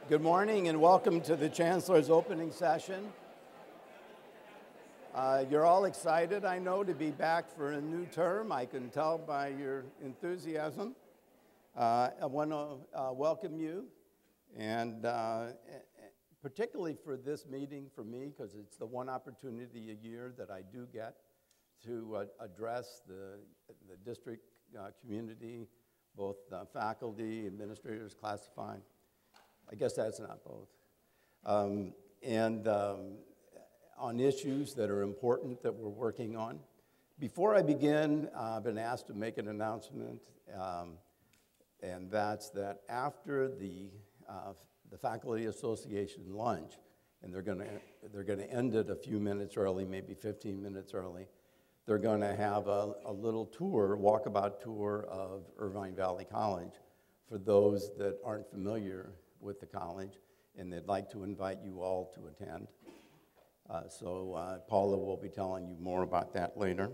Good morning and welcome to the Chancellor's opening session. You're all excited, I know, to be back for a new term. I can tell by your enthusiasm. I want to welcome you, and particularly for this meeting for me, because it's the one opportunity a year that I do get to address the district community, both faculty, administrators, classified. I guess that's not both. On issues that are important that we're working on. Before I begin, I've been asked to make an announcement, and that's that after the Faculty Association lunch, and they're going to end it a few minutes early, maybe 15 minutes early. They're going to have a little tour, walkabout tour of Irvine Valley College for those that aren't familiar with the college, and they'd like to invite you all to attend. So Paula will be telling you more about that later.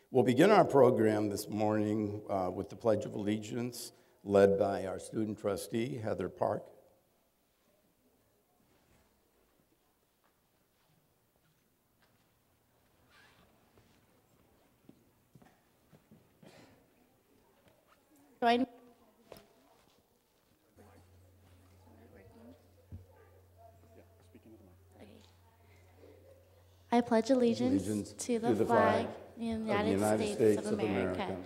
We'll begin our program this morning with the Pledge of Allegiance, led by our student trustee, Heather Park. I pledge allegiance to the flag of the United States of America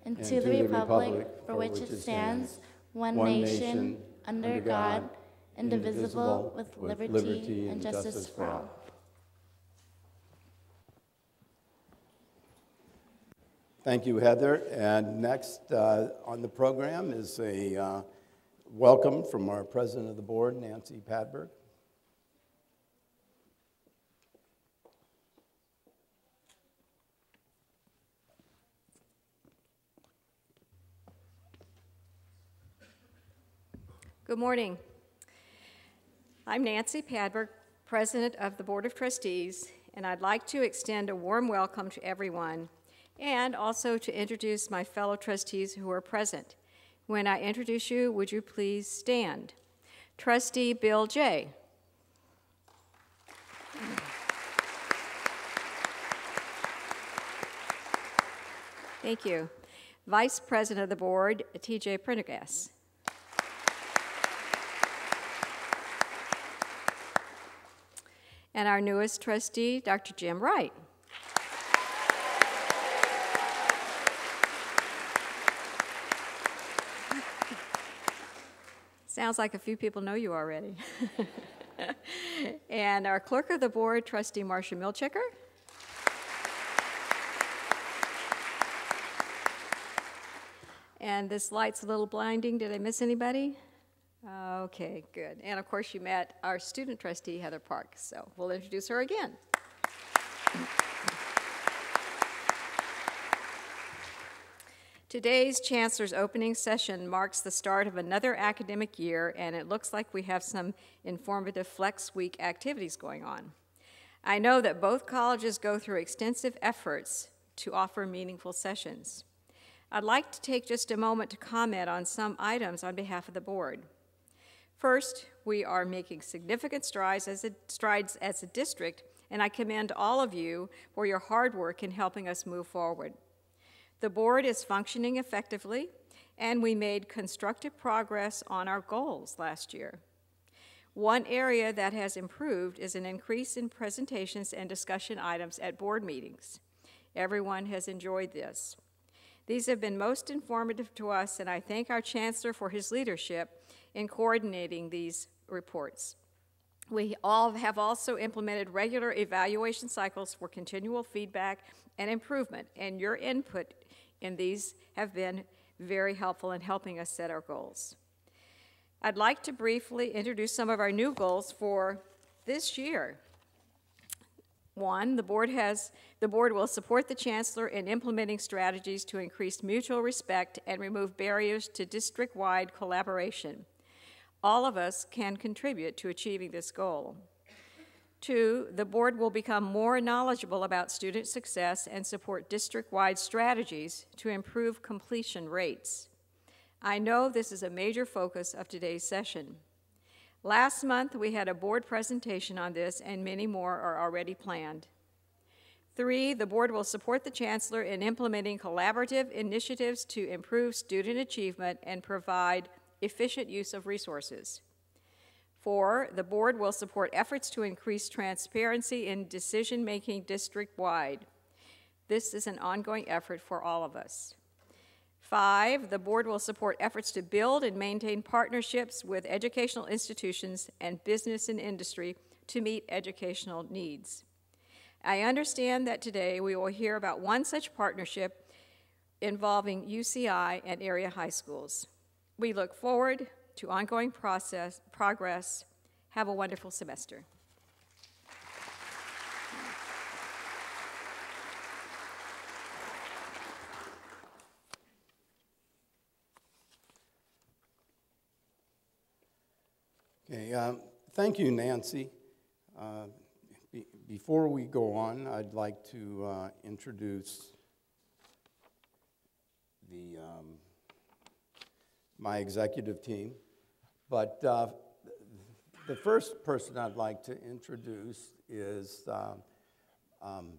and to the republic for which it stands, one nation, under God, indivisible, with liberty and justice for all. Thank you, Heather. And next on the program is a welcome from our president of the board, Nancy Padberg. Good morning. I'm Nancy Padberg, President of the Board of Trustees, and I'd like to extend a warm welcome to everyone and also to introduce my fellow trustees who are present. When I introduce you, would you please stand? Trustee Bill J. Thank you. Vice President of the Board, T.J. Prendergast. And our newest trustee, Dr. Jim Wright. Sounds like a few people know you already. And our clerk of the board, Trustee Marcia Milchiker. And this light's a little blinding. Did I miss anybody? Okay, good. And of course you met our student trustee, Heather Park, so we'll introduce her again. Today's Chancellor's opening session marks the start of another academic year, and it looks like we have some informative Flex Week activities going on. I know that both colleges go through extensive efforts to offer meaningful sessions. I'd like to take just a moment to comment on some items on behalf of the board. First, we are making significant strides as a district, and I commend all of you for your hard work in helping us move forward. The board is functioning effectively, and we made constructive progress on our goals last year. One area that has improved is an increase in presentations and discussion items at board meetings. Everyone has enjoyed this. These have been most informative to us, and I thank our Chancellor for his leadership in coordinating these reports. We all have also implemented regular evaluation cycles for continual feedback and improvement, and your input in these have been very helpful in helping us set our goals. I'd like to briefly introduce some of our new goals for this year. One, the board will support the Chancellor in implementing strategies to increase mutual respect and remove barriers to district-wide collaboration. All of us can contribute to achieving this goal. Two, the board will become more knowledgeable about student success and support district-wide strategies to improve completion rates. I know this is a major focus of today's session. Last month, we had a board presentation on this, and many more are already planned. 3, the board will support the Chancellor in implementing collaborative initiatives to improve student achievement and provide efficient use of resources. 4, the board will support efforts to increase transparency in decision-making district-wide. This is an ongoing effort for all of us. 5, the board will support efforts to build and maintain partnerships with educational institutions and business and industry to meet educational needs. I understand that today we will hear about one such partnership involving UCI and area high schools. We look forward to ongoing progress. Have a wonderful semester. Okay, thank you, Nancy. Before we go on, I'd like to introduce my executive team. But the first person I'd like to introduce is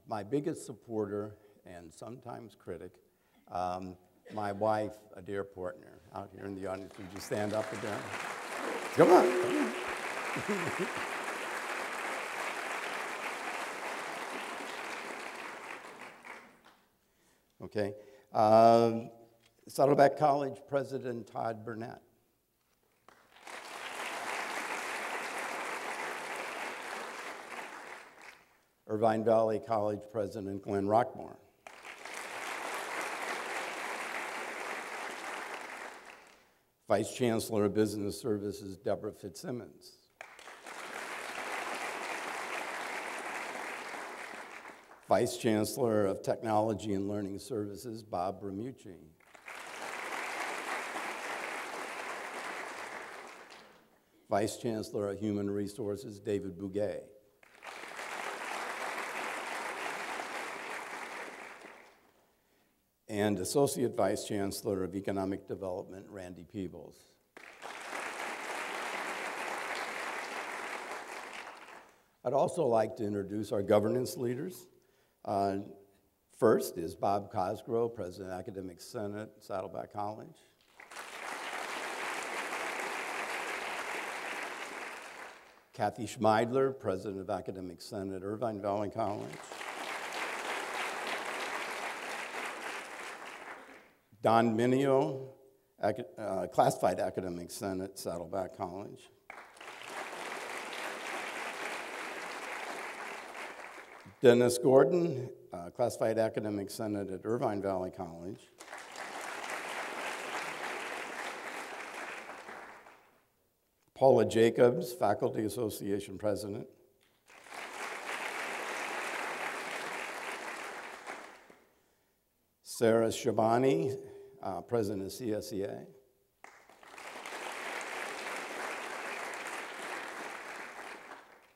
my biggest supporter and sometimes critic, my wife, a dear partner, out here in the audience. Would you stand up again? Come on. Come on. Okay. Saddleback College President Todd Burnett. Irvine Valley College President Glenn Rockmore. Vice Chancellor of Business Services Deborah Fitzsimmons. Vice Chancellor of Technology and Learning Services Bob Ramucci. Vice Chancellor of Human Resources David Bouguet. And Associate Vice Chancellor of Economic Development, Randy Peebles. I'd also like to introduce our governance leaders. First is Bob Cosgrove, President Academic Senate, Saddleback College. Kathy Schmeidler, President of Academic Senate, Irvine Valley College. Don Minio, Classified Academic Senate, Saddleback College. Dennis Gordon, Classified Academic Senate at Irvine Valley College. Paula Jacobs, Faculty Association President. Sarah Shabani, President of CSEA.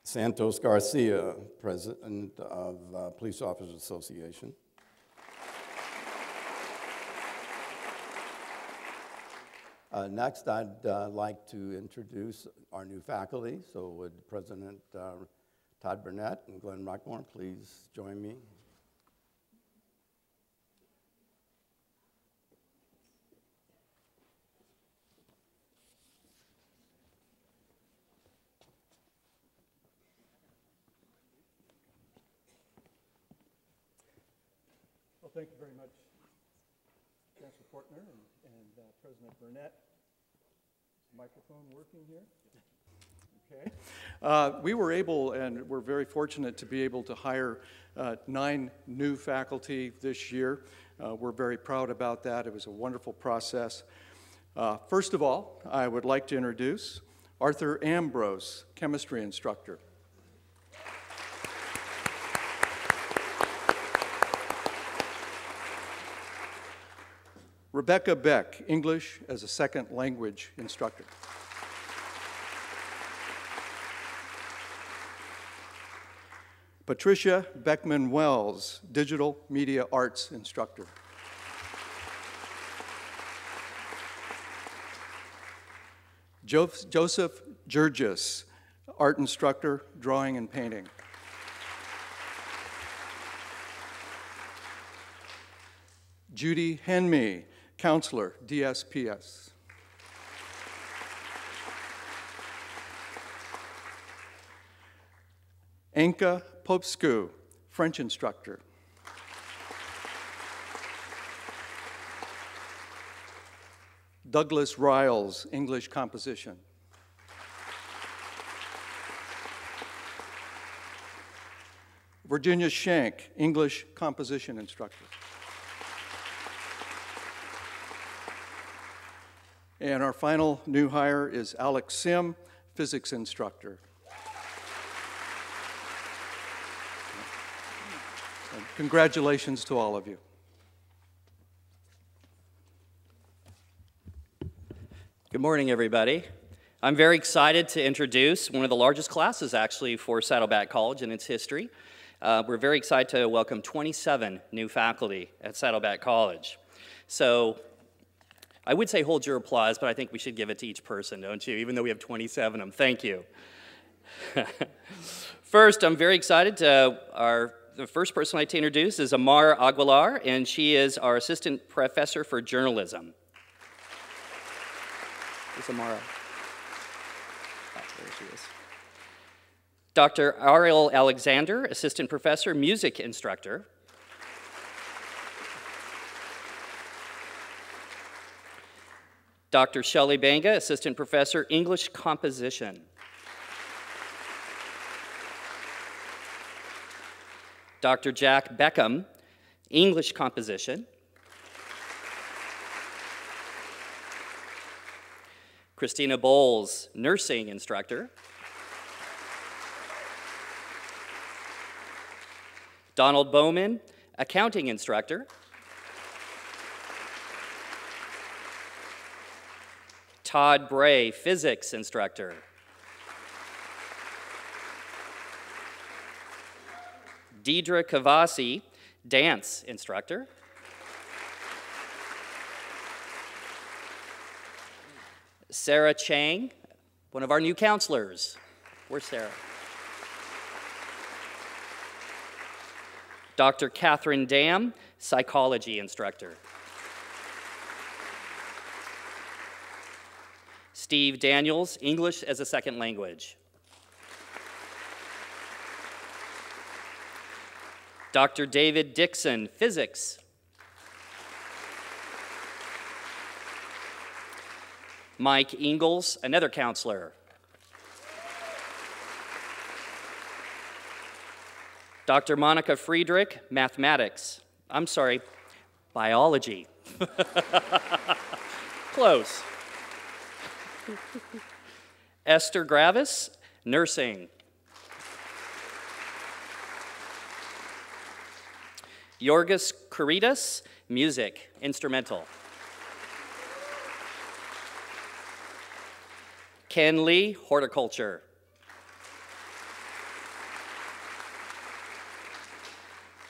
Santos Garcia, President of Police Officers Association. Next, I'd like to introduce our new faculty. So would President Todd Burnett and Glenn Rockmore please join me? Well, thank you very much, Chancellor Portner and President Burnett. Is the microphone working here? Okay. We were able, and we're very fortunate to be able to hire 9 new faculty this year. We're very proud about that. It was a wonderful process. First of all, I would like to introduce Arthur Ambrose, chemistry instructor. Rebecca Beck, English as a second language instructor. Patricia Beckman-Wells, digital media arts instructor. Joseph Jurgis, art instructor, drawing and painting. Judy Henme, counselor, DSPS. Anka Popescu, French instructor. Douglas Riles, English composition. Virginia Shank, English composition instructor. And our final new hire is Alex Sim, physics instructor. And congratulations to all of you. Good morning, everybody. I'm very excited to introduce one of the largest classes, actually, for Saddleback College in its history. We're very excited to welcome 27 new faculty at Saddleback College. So I would say hold your applause, but I think we should give it to each person, don't you? Even though we have 27 of them. Thank you. First, I'm very excited the first person I'd like to introduce is Amar Aguilar, and she is our assistant professor for journalism. Where's Amara? Oh, there she is. Dr. Ariel Alexander, assistant professor, music instructor. Dr. Shelley Banga, assistant professor, English composition. Dr. Jack Beckham, English composition. Christina Bowles, nursing instructor. Donald Bowman, accounting instructor. Todd Bray, physics instructor. Deidre Kavasi, dance instructor. Sarah Chang, one of our new counselors. Where's Sarah? Dr. Catherine Dam, psychology instructor. Steve Daniels, English as a second language. Dr. David Dixon, physics. Mike Ingalls, another counselor. Dr. Monica Friedrich, mathematics. I'm sorry, biology. Close. Esther Gravis, nursing. Yorgos Karitas, music, instrumental. Ken Lee, horticulture.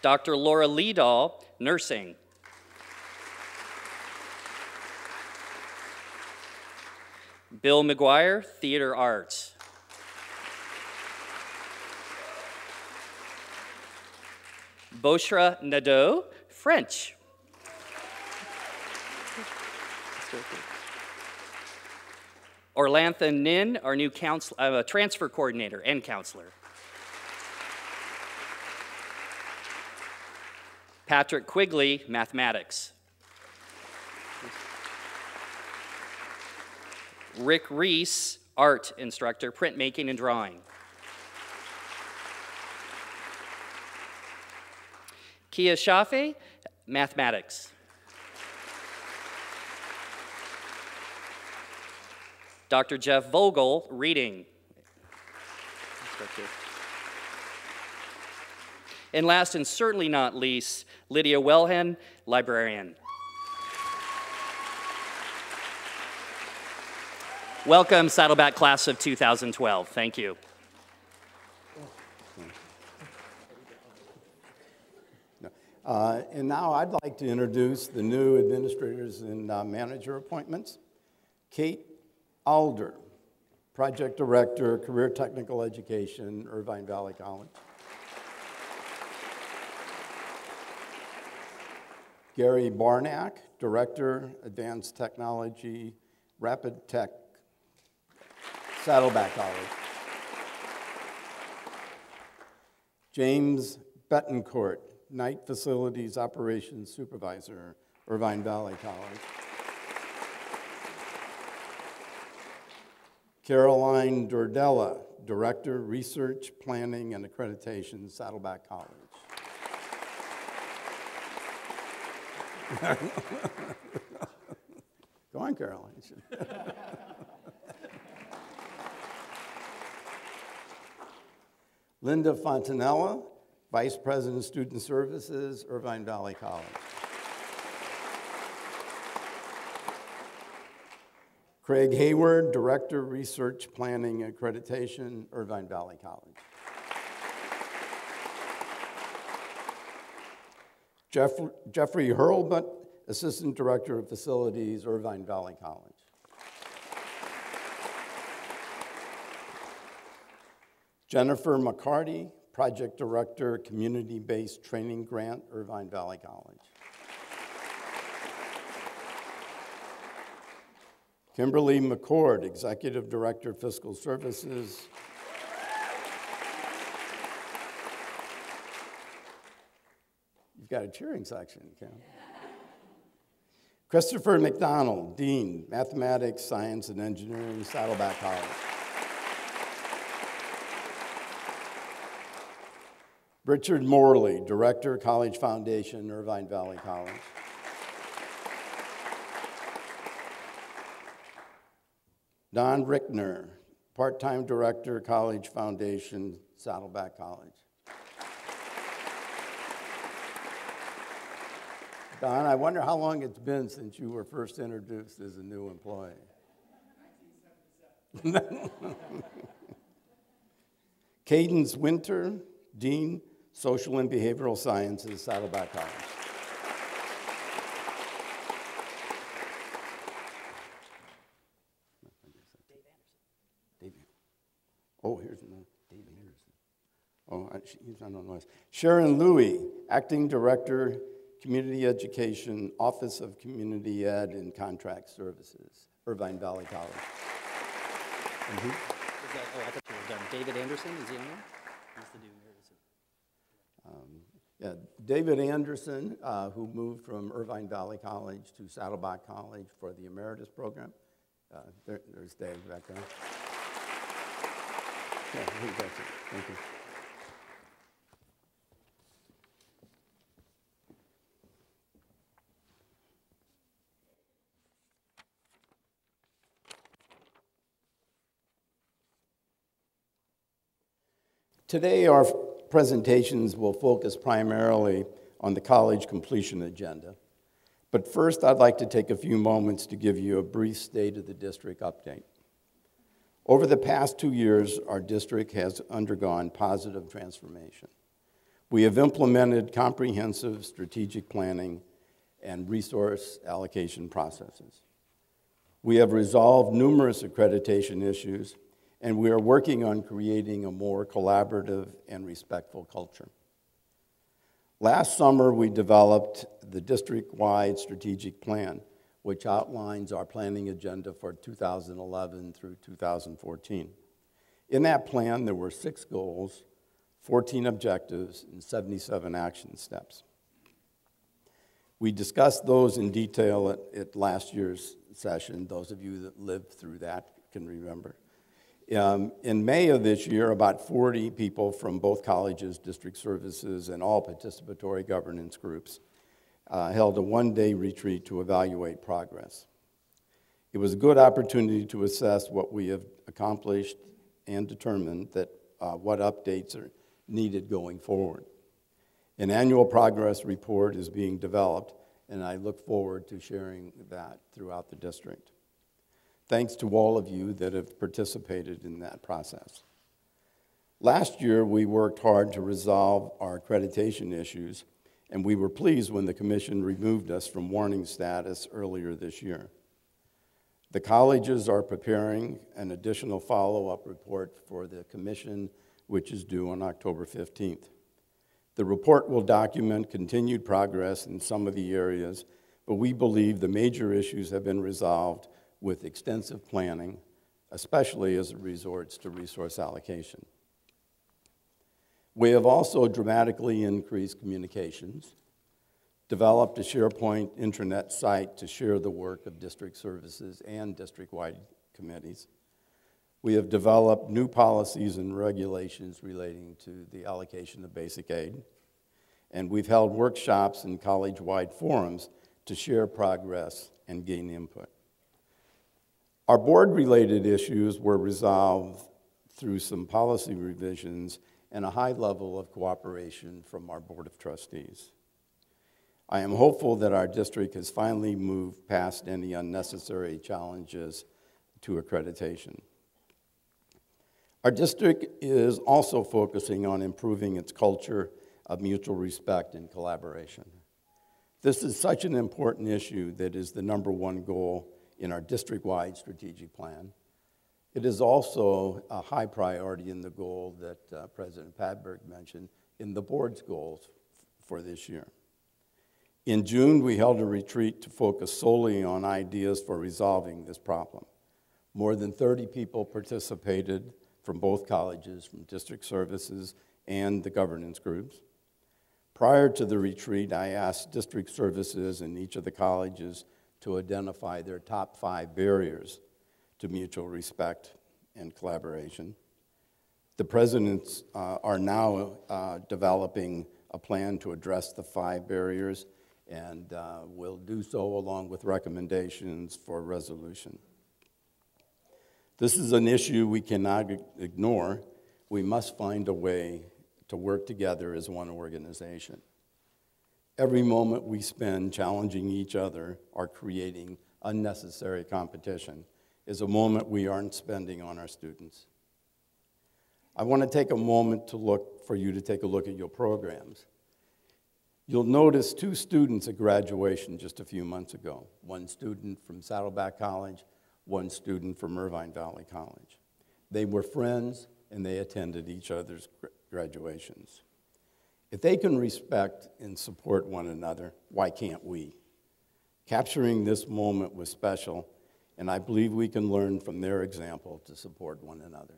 Dr. Laura Leedahl, nursing. Bill McGuire, theater arts. Boshra Nadeau, French. Orlantha Nin, our new transfer coordinator and counselor. Patrick Quigley, mathematics. Rick Reese, art instructor, printmaking and drawing. Kia Shafe, mathematics. Dr. Jeff Vogel, reading. And last and certainly not least, Lydia Wellhen, librarian. Welcome, Saddleback class of 2012. Thank you. And now I'd like to introduce the new administrators and manager appointments. Kate Alder, Project Director, Career Technical Education, Irvine Valley College. Gary Barnack, Director, Advanced Technology, Rapid Tech, Saddleback College. James Betancourt, Night Facilities Operations Supervisor, Irvine Valley College. Caroline Dordella, Director, Research, Planning, and Accreditation, Saddleback College. Go on, Caroline. Linda Fontanella, Vice President, Student Services, Irvine Valley College. Craig Hayward, Director, Research, Planning, Accreditation, Irvine Valley College. Jeffrey Hurlbut, Assistant Director of Facilities, Irvine Valley College. Jennifer McCarty, Project Director, Community-Based Training Grant, Irvine Valley College. Kimberly McCord, Executive Director, Fiscal Services. You've got a cheering section, Kim. Christopher McDonald, Dean, Mathematics, Science, and Engineering, Saddleback College. Richard Morley, Director, College Foundation, Irvine Valley College. Don Rickner, Part-Time Director, College Foundation, Saddleback College. Don, I wonder how long it's been since you were first introduced as a new employee. 1977. Cadence Winter, Dean, Social and Behavioral Sciences, Saddleback College. Oh, here's another, Dave Anderson. Oh, he's on the list. Sharon Louie, Acting Director, Community Education, Office of Community Ed and Contract Services, Irvine Valley College. Mm-hmm. I thought you were done. David Anderson, is he on there? He's the dude. Yeah, David Anderson, who moved from Irvine Valley College to Saddleback College for the Emeritus program. There's Dave back there. Yeah, he gets it. Thank you. Today, our presentations will focus primarily on the college completion agenda. But first, I'd like to take a few moments to give you a brief State of the District update. Over the past 2 years, our district has undergone positive transformation. We have implemented comprehensive strategic planning and resource allocation processes. We have resolved numerous accreditation issues, and we are working on creating a more collaborative and respectful culture. Last summer, we developed the district-wide strategic plan, which outlines our planning agenda for 2011 through 2014. In that plan, there were 6 goals, 14 objectives, and 77 action steps. We discussed those in detail at last year's session. Those of you that lived through that can remember. In May of this year, about 40 people from both colleges, district services, and all participatory governance groups held a one-day retreat to evaluate progress. It was a good opportunity to assess what we have accomplished and determine that what updates are needed going forward. An annual progress report is being developed, and I look forward to sharing that throughout the district. Thanks to all of you that have participated in that process. Last year, we worked hard to resolve our accreditation issues, and we were pleased when the Commission removed us from warning status earlier this year. The colleges are preparing an additional follow-up report for the commission, which is due on October 15th. The report will document continued progress in some of the areas, but we believe the major issues have been resolved with extensive planning, especially as it resorts to resource allocation. We have also dramatically increased communications, developed a SharePoint intranet site to share the work of district services and district-wide committees. We have developed new policies and regulations relating to the allocation of basic aid. And we've held workshops and college-wide forums to share progress and gain input. Our board-related issues were resolved through some policy revisions and a high level of cooperation from our Board of Trustees. I am hopeful that our district has finally moved past any unnecessary challenges to accreditation. Our district is also focusing on improving its culture of mutual respect and collaboration. This is such an important issue that is the #1 goal in our district-wide strategic plan. It is also a high priority in the goal that President Padberg mentioned in the board's goals for this year. In June, we held a retreat to focus solely on ideas for resolving this problem. More than 30 people participated from both colleges, from district services and the governance groups. Prior to the retreat, I asked district services in each of the colleges to identify their top 5 barriers to mutual respect and collaboration. The presidents are now developing a plan to address the 5 barriers, and will do so along with recommendations for resolution. This is an issue we cannot ignore. We must find a way to work together as one organization. Every moment we spend challenging each other or creating unnecessary competition is a moment we aren't spending on our students. I want to take a moment for you to take a look at your programs. You'll notice 2 students at graduation just a few months ago. 1 student from Saddleback College, 1 student from Irvine Valley College. They were friends and they attended each other's graduations. If they can respect and support one another, why can't we? Capturing this moment was special, and I believe we can learn from their example to support one another.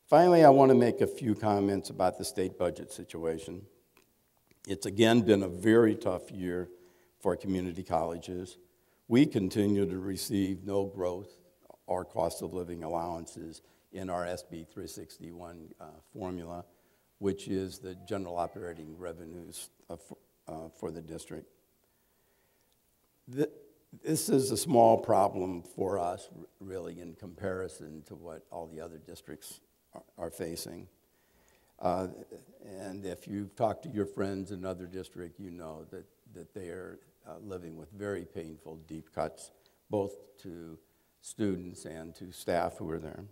Finally, I want to make a few comments about the state budget situation. It's again been a very tough year for community colleges. We continue to receive no growth or cost of living allowances in our SB 361 formula, which is the general operating revenues for the district. This is a small problem for us, really, in comparison to what all the other districts are facing. And if you've talked to your friends in other districts, you know that they are living with very painful deep cuts, both to students and to staff who are there.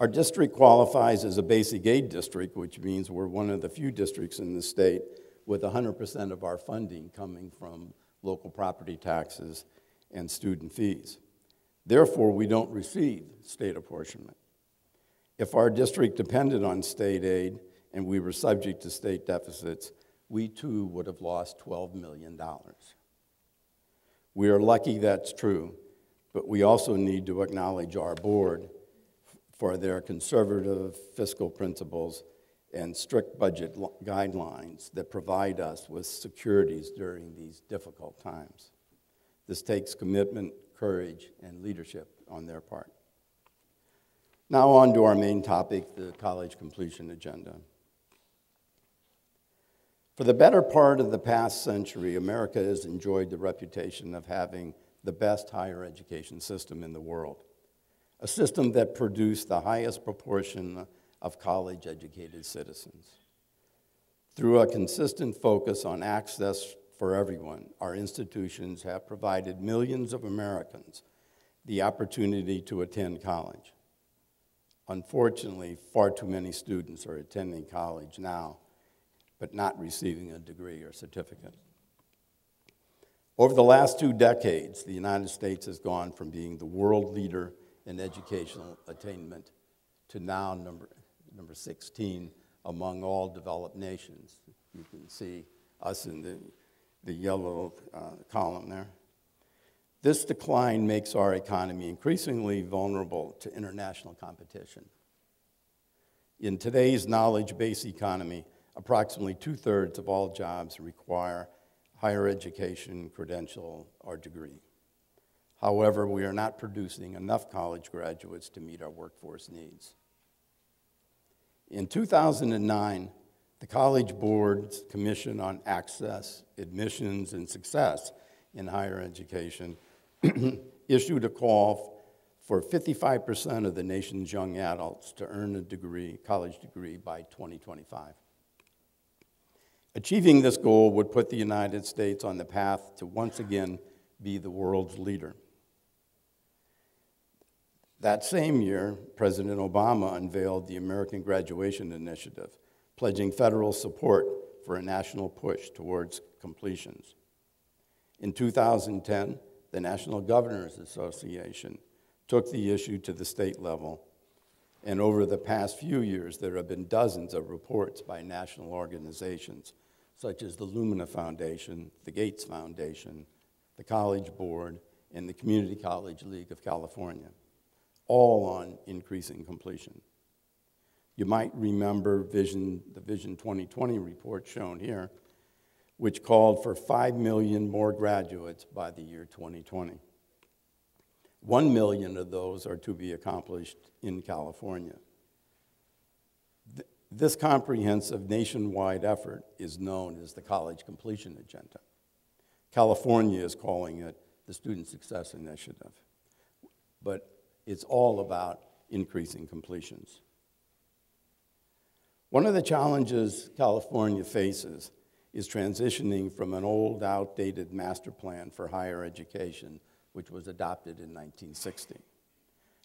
Our district qualifies as a basic aid district, which means we're one of the few districts in the state with 100% of our funding coming from local property taxes and student fees. Therefore, we don't receive state apportionment. If our district depended on state aid and we were subject to state deficits, we too would have lost $12 million. We are lucky that's true, but we also need to acknowledge our board for their conservative fiscal principles and strict budget guidelines that provide us with securities during these difficult times. This takes commitment, courage, and leadership on their part. Now on to our main topic, the college completion agenda. For the better part of the past century, America has enjoyed the reputation of having the best higher education system in the world, a system that produced the highest proportion of college-educated citizens. Through a consistent focus on access for everyone, our institutions have provided millions of Americans the opportunity to attend college. Unfortunately, far too many students are attending college now, but not receiving a degree or certificate. Over the last 2 decades, the United States has gone from being the world leader in educational attainment to now number 16 among all developed nations. You can see us in the yellow column there. This decline makes our economy increasingly vulnerable to international competition. In today's knowledge-based economy, approximately 2/3 of all jobs require higher education, credential, or degree. However, we are not producing enough college graduates to meet our workforce needs. In 2009, the College Board's Commission on Access, Admissions, and Success in Higher Education issued a call for 55% of the nation's young adults to earn a degree, college degree by 2025. Achieving this goal would put the United States on the path to once again be the world's leader. That same year, President Obama unveiled the American Graduation Initiative, pledging federal support for a national push towards completions. In 2010, the National Governors Association took the issue to the state level, and over the past few years, there have been dozens of reports by national organizations, such as the Lumina Foundation, the Gates Foundation, the College Board, and the Community College League of California, all on increasing completion. You might remember the Vision 2020 report shown here, which called for 5 million more graduates by the year 2020. 1 million of those are to be accomplished in California. This comprehensive nationwide effort is known as the College Completion Agenda. California is calling it the Student Success Initiative, but it's all about increasing completions. One of the challenges California faces is transitioning from an old, outdated master plan for higher education, which was adopted in 1960.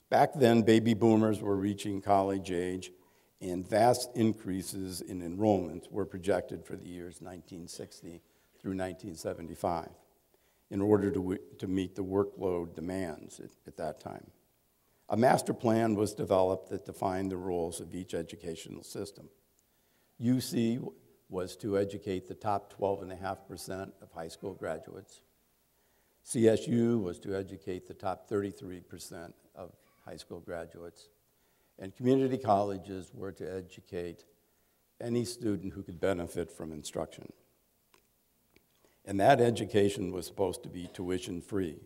Back then, baby boomers were reaching college age, and vast increases in enrollment were projected for the years 1960 through 1975 in order to meet the workload demands at that time. A master plan was developed that defined the roles of each educational system. UC was to educate the top 12.5% of high school graduates. CSU was to educate the top 33% of high school graduates. And community colleges were to educate any student who could benefit from instruction. And that education was supposed to be tuition-free.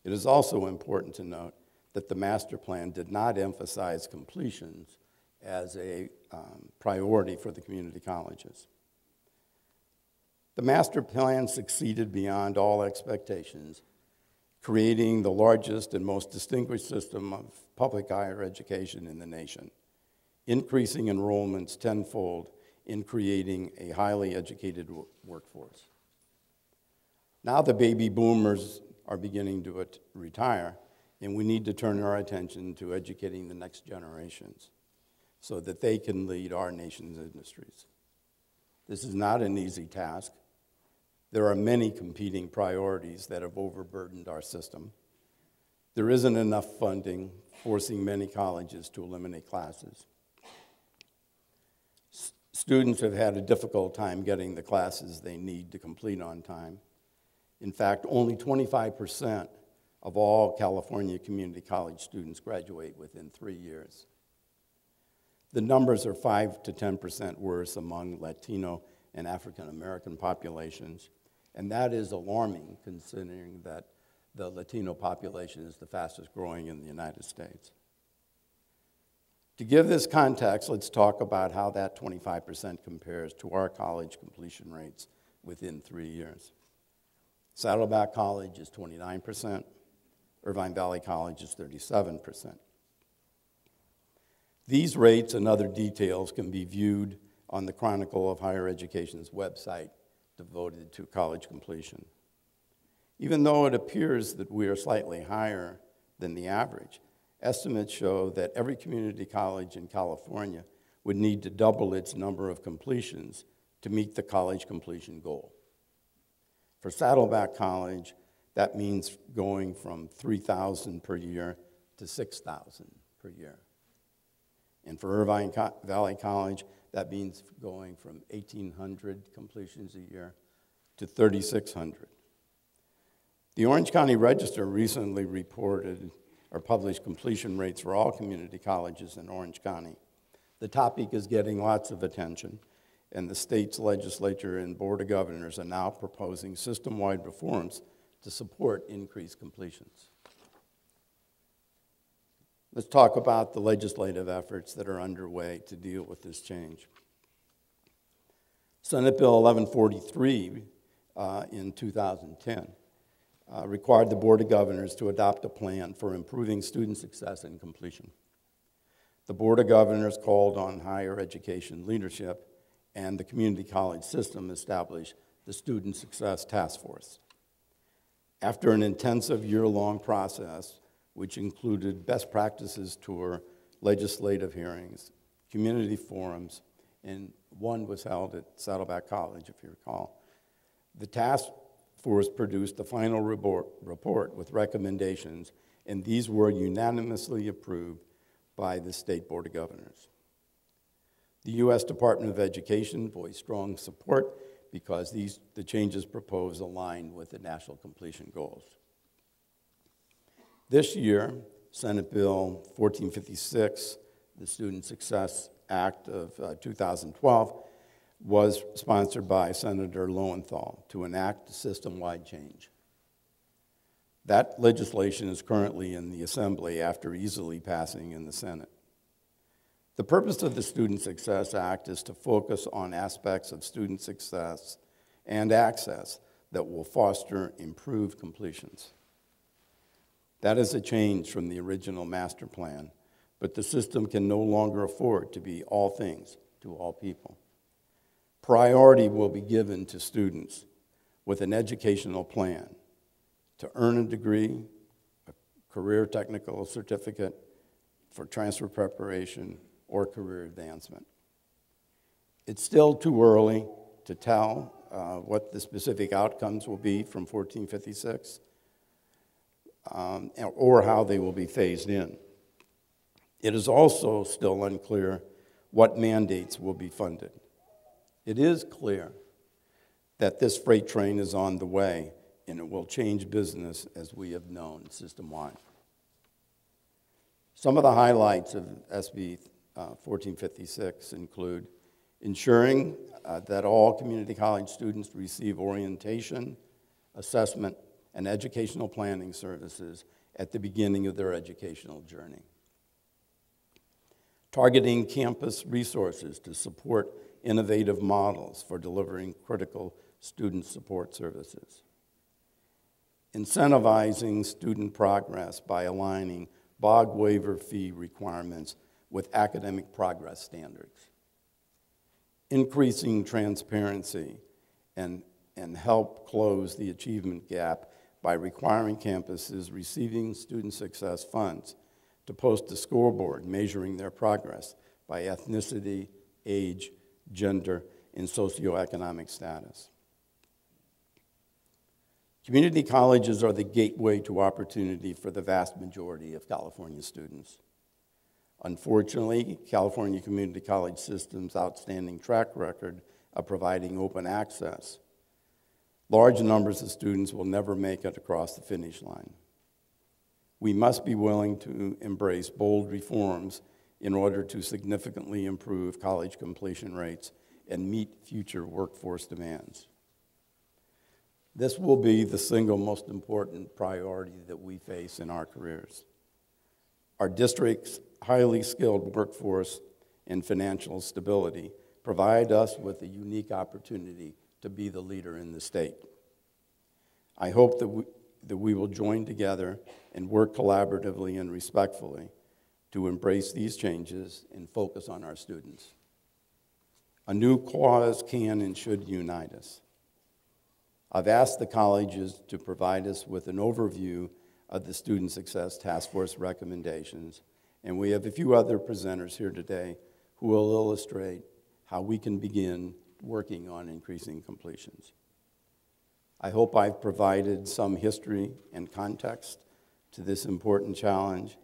It is also important to note that the master plan did not emphasize completions as a priority for the community colleges. The master plan succeeded beyond all expectations, creating the largest and most distinguished system of public higher education in the nation, increasing enrollments tenfold in creating a highly educated workforce. Now the baby boomers are beginning to retire, and we need to turn our attention to educating the next generations so that they can lead our nation's industries. This is not an easy task. There are many competing priorities that have overburdened our system. There isn't enough funding, forcing many colleges to eliminate classes. Students have had a difficult time getting the classes they need to complete on time. In fact, only 25% of all California community college students graduate within 3 years. The numbers are 5 to 10% worse among Latino and African American populations, and that is alarming considering that the Latino population is the fastest growing in the United States. To give this context, let's talk about how that 25% compares to our college completion rates within 3 years. Saddleback College is 29%, Irvine Valley College is 37%. These rates and other details can be viewed on the Chronicle of Higher Education's website devoted to college completion. Even though it appears that we are slightly higher than the average, estimates show that every community college in California would need to double its number of completions to meet the college completion goal. For Saddleback College, that means going from 3,000 per year to 6,000 per year. And for Irvine Valley College, that means going from 1,800 completions a year to 3,600. The Orange County Register recently reported or published completion rates for all community colleges in Orange County. The topic is getting lots of attention, and the state's legislature and Board of Governors are now proposing system-wide reforms to support increased completions. Let's talk about the legislative efforts that are underway to deal with this change. Senate Bill 1143 in 2010 required the Board of Governors to adopt a plan for improving student success and completion. The Board of Governors called on higher education leadership, and the community college system established the Student Success Task Force. After an intensive year-long process, which included best practices tour, legislative hearings, community forums, and one was held at Saddleback College, if you recall, the task force produced the final report with recommendations, and these were unanimously approved by the State Board of Governors. The U.S. Department of Education voiced strong support because the changes proposed align with the national completion goals. This year, Senate Bill 1456, the Student Success Act of 2012, was sponsored by Senator Lowenthal to enact a system-wide change. That legislation is currently in the Assembly after easily passing in the Senate. The purpose of the Student Success Act is to focus on aspects of student success and access that will foster improved completions. That is a change from the original master plan, but the system can no longer afford to be all things to all people. Priority will be given to students with an educational plan to earn a degree, a career technical certificate for transfer preparation, or career advancement. It's still too early to tell what the specific outcomes will be from 1456 or how they will be phased in. It is also still unclear what mandates will be funded. It is clear that this freight train is on the way, and it will change business as we have known system-wide. Some of the highlights of SB 1456 include ensuring that all community college students receive orientation, assessment, and educational planning services at the beginning of their educational journey. Targeting campus resources to support innovative models for delivering critical student support services. Incentivizing student progress by aligning BOG waiver fee requirements with academic progress standards. Increasing transparency and help close the achievement gap by requiring campuses receiving student success funds to post a scoreboard measuring their progress by ethnicity, age, gender, and socioeconomic status. Community colleges are the gateway to opportunity for the vast majority of California students. Unfortunately, California Community College System's outstanding track record of providing open access, large numbers of students will never make it across the finish line. We must be willing to embrace bold reforms in order to significantly improve college completion rates and meet future workforce demands. This will be the single most important priority that we face in our careers. Our district's highly skilled workforce and financial stability provide us with a unique opportunity to be the leader in the state. I hope that we will join together and work collaboratively and respectfully to embrace these changes and focus on our students. A new cause can and should unite us. I've asked the colleges to provide us with an overview of the Student Success Task Force recommendations, and we have a few other presenters here today who will illustrate how we can begin working on increasing completions. I hope I've provided some history and context to this important challenge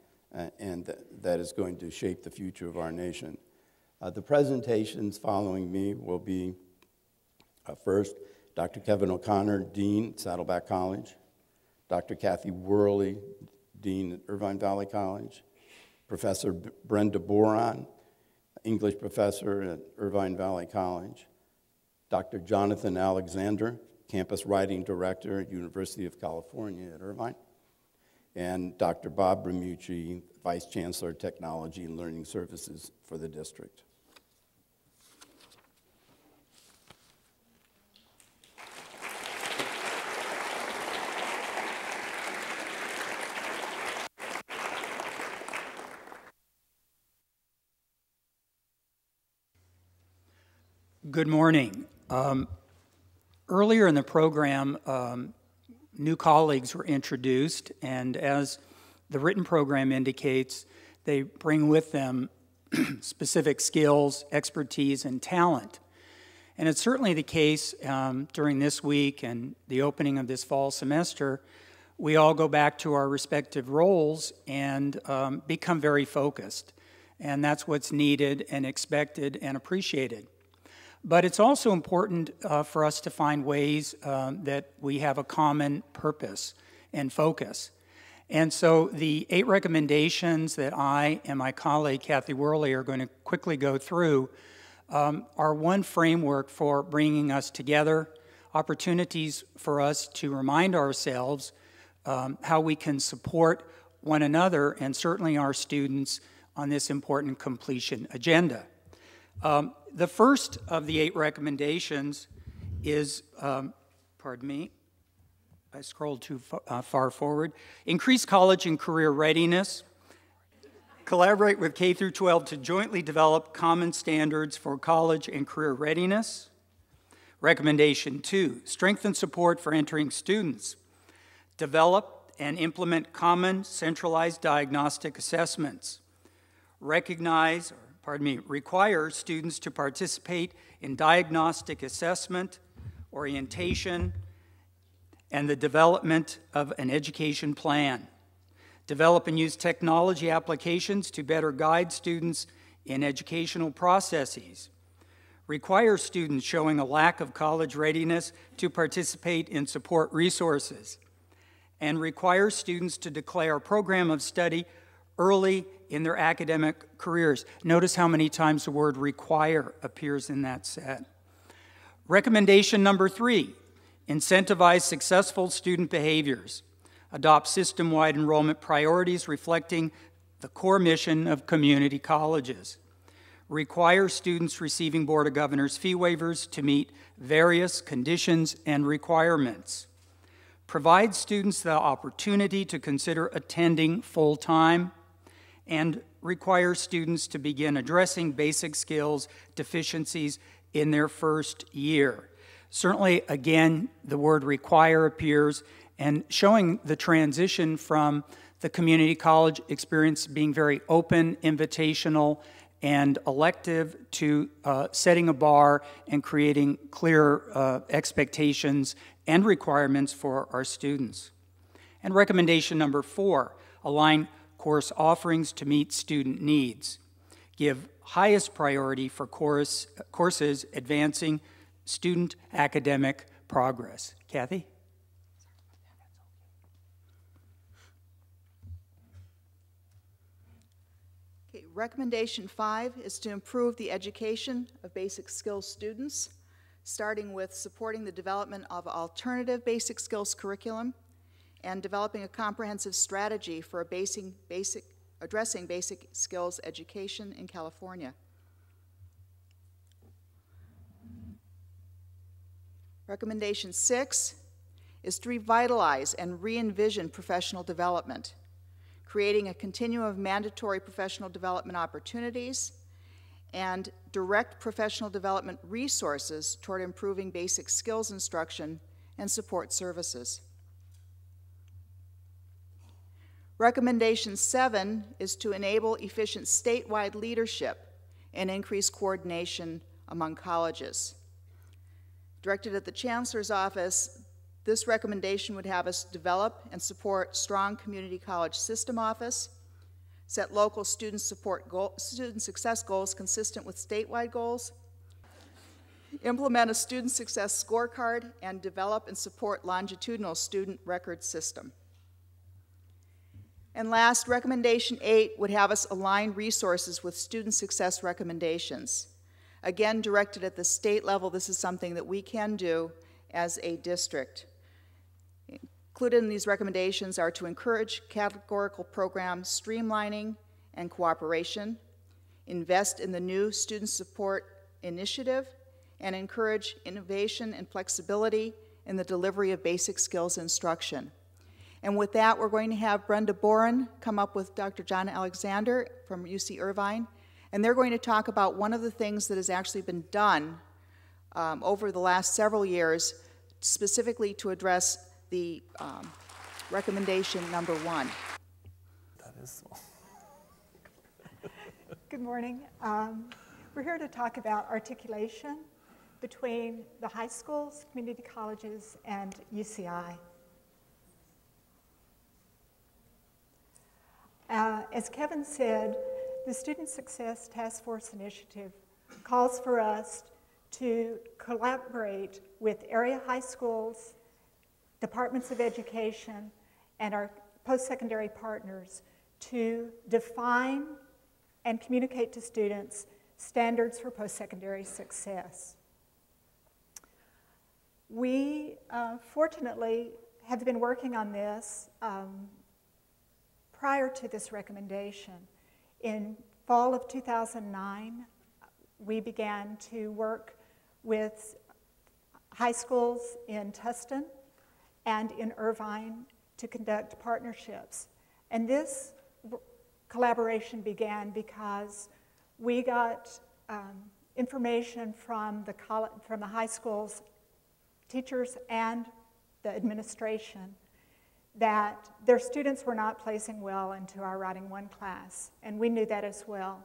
and that is going to shape the future of our nation. The presentations following me will be first, Dr. Kevin O'Connor, Dean at Saddleback College, Dr. Kathy Worley, Dean at Irvine Valley College, Professor Brenda Boron, English professor at Irvine Valley College, Dr. Jonathan Alexander, campus writing director at University of California at Irvine, and Dr. Bob Bramucci, Vice Chancellor, Technology and Learning Services for the district. Good morning. Earlier in the program, new colleagues were introduced, and as the written program indicates, they bring with them specific skills, expertise, and talent. And it's certainly the case during this week and the opening of this fall semester, we all go back to our respective roles and become very focused. And that's what's needed and expected and appreciated. But it's also important for us to find ways that we have a common purpose and focus. And so the 8 recommendations that I and my colleague, Kathy Worley, are going to quickly go through are one framework for bringing us together, opportunities for us to remind ourselves how we can support one another and certainly our students on this important completion agenda. The first of the 8 recommendations is, pardon me, I scrolled too far forward. Increase college and career readiness. Collaborate with K through 12 to jointly develop common standards for college and career readiness. Recommendation 2, strengthen support for entering students. Develop and implement common centralized diagnostic assessments. Require students to participate in diagnostic assessment, orientation, and the development of an education plan. Develop and use technology applications to better guide students in educational processes. Require students showing a lack of college readiness to participate in support resources. And require students to declare a program of study early in their academic careers. Notice how many times the word require appears in that set. Recommendation number 3, incentivize successful student behaviors. Adopt system-wide enrollment priorities reflecting the core mission of community colleges. Require students receiving Board of Governors fee waivers to meet various conditions and requirements. Provide students the opportunity to consider attending full-time, and require students to begin addressing basic skills deficiencies in their first year. Certainly, again, the word require appears, and showing the transition from the community college experience being very open, invitational, and elective to setting a bar and creating clear expectations and requirements for our students. And recommendation number 4, align course offerings to meet student needs. Give highest priority for courses advancing student academic progress. Kathy? Okay, recommendation 5 is to improve the education of basic skills students, starting with supporting the development of alternative basic skills curriculum and developing a comprehensive strategy for addressing basic skills education in California. Recommendation 6 is to revitalize and re-envision professional development, creating a continuum of mandatory professional development opportunities and direct professional development resources toward improving basic skills instruction and support services. Recommendation 7 is to enable efficient statewide leadership and increase coordination among colleges. Directed at the Chancellor's office, This recommendation would have us develop and support strong community college system office, set local student success goals consistent with statewide goals, implement a student success scorecard, and develop and support longitudinal student record system. And last, recommendation 8 would have us align resources with student success recommendations. Again, directed at the state level, this is something that we can do as a district. Included in these recommendations are to encourage categorical program streamlining and cooperation, invest in the new student support initiative, and encourage innovation and flexibility in the delivery of basic skills instruction. And with that, we're going to have Brenda Boren come up with Dr. John Alexander from UC Irvine, and they're going to talk about one of the things that has actually been done over the last several years, specifically to address the recommendation number 1. That is small. Good morning. We're here to talk about articulation between the high schools, community colleges, and UCI. As Kevin said, the Student Success Task Force Initiative calls for us to collaborate with area high schools, departments of education, and our post-secondary partners to define and communicate to students standards for post-secondary success. We, fortunately, have been working on this prior to this recommendation. In fall of 2009, we began to work with high schools in Tustin and in Irvine to conduct partnerships. And this collaboration began because we got information from the high schools, teachers, and the administration that their students were not placing well into our Writing 1 class, and we knew that as well.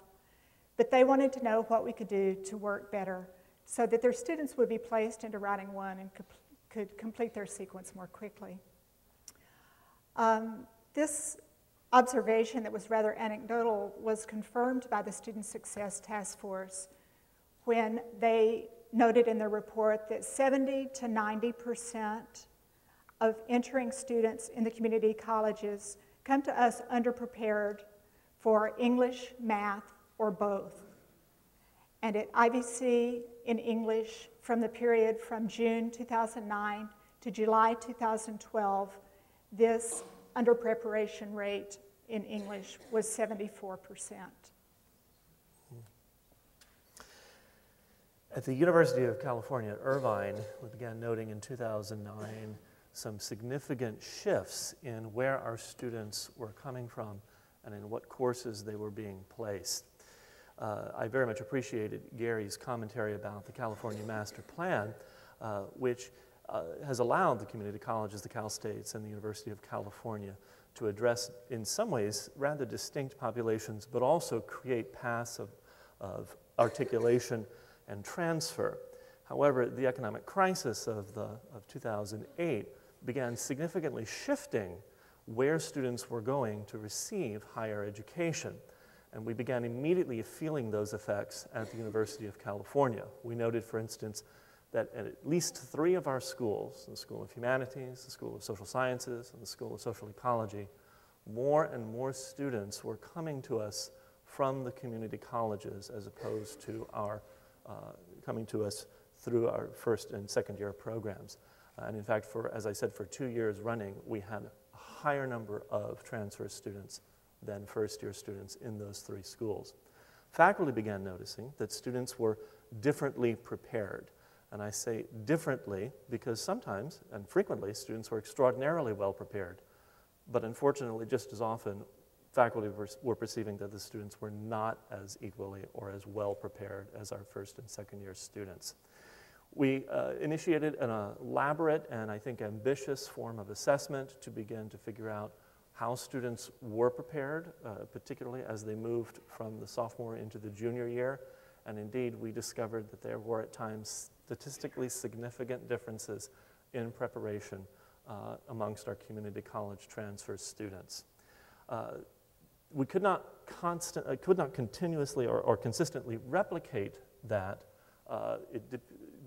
But they wanted to know what we could do to work better so that their students would be placed into Writing 1 and could complete their sequence more quickly. This observation that was rather anecdotal was confirmed by the Student Success Task Force when they noted in their report that 70 to 90% of entering students in the community colleges come to us underprepared for English, math, or both. And at IVC in English, from the period from June 2009 to July 2012, this underpreparation rate in English was 74%. At the University of California at Irvine, we began noting in 2009 some significant shifts in where our students were coming from and in what courses they were being placed. I very much appreciated Gary's commentary about the California Master Plan, which has allowed the community colleges, the Cal States, and the University of California to address, in some ways, rather distinct populations, but also create paths of articulation and transfer. However, the economic crisis of 2008 began significantly shifting where students were going to receive higher education. And we began immediately feeling those effects at the University of California. We noted, for instance, that at least 3 of our schools, the School of Humanities, the School of Social Sciences, and the School of Social Ecology, more and more students were coming to us from the community colleges as opposed to our coming to us through our first and second year programs. And in fact, as I said, for 2 years running, we had a higher number of transfer students than first-year students in those 3 schools. Faculty began noticing that students were differently prepared. And I say differently because sometimes, and frequently, students were extraordinarily well prepared. But unfortunately, just as often, faculty were perceiving that the students were not as equally or as well prepared as our first and second year students. We initiated an elaborate and I think ambitious form of assessment to begin to figure out how students were prepared, particularly as they moved from the sophomore into the junior year. And indeed, we discovered that there were at times statistically significant differences in preparation amongst our community college transfer students. We could not continuously or consistently replicate that.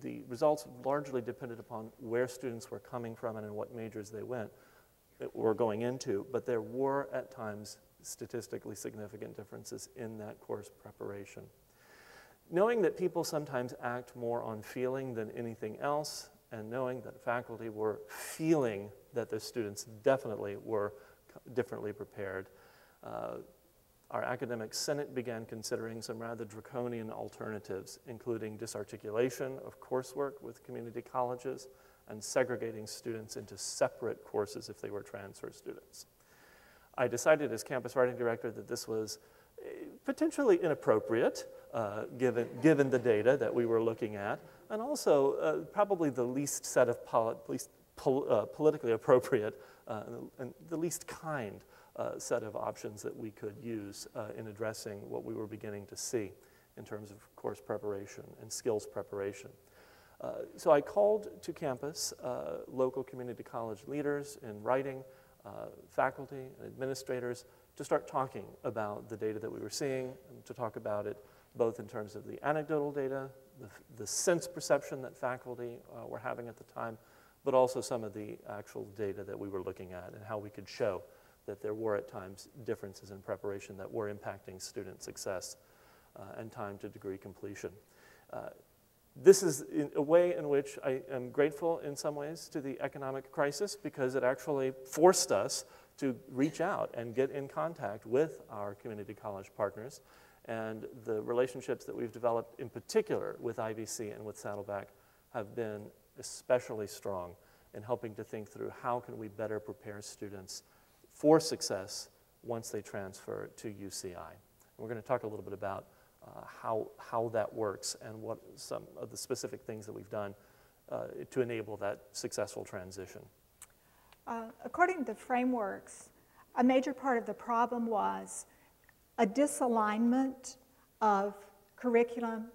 The results largely depended upon where students were coming from and in what majors they were going into, but there were at times statistically significant differences in that course preparation. Knowing that people sometimes act more on feeling than anything else, and knowing that faculty were feeling that their students definitely were differently prepared, our academic senate began considering some rather draconian alternatives, including disarticulation of coursework with community colleges and segregating students into separate courses if they were transfer students. I decided as campus writing director that this was potentially inappropriate, given the data that we were looking at, and also probably the least set of politically appropriate and the least kind set of options that we could use in addressing what we were beginning to see in terms of course preparation and skills preparation. So I called to campus local community college leaders in writing, faculty and administrators to start talking about the data that we were seeing, and to talk about it both in terms of the anecdotal data, the sense perception that faculty were having at the time, but also some of the actual data that we were looking at and how we could show that there were at times differences in preparation that were impacting student success and time to degree completion. This is a way in which I am grateful in some ways to the economic crisis, because it actually forced us to reach out and get in contact with our community college partners, and the relationships that we've developed in particular with IVC and with Saddleback have been especially strong in helping to think through how can we better prepare students for success once they transfer to UCI. And we're going to talk a little bit about how that works and what some of the specific things that we've done to enable that successful transition. According to the frameworks, a major part of the problem was a disalignment of curriculum,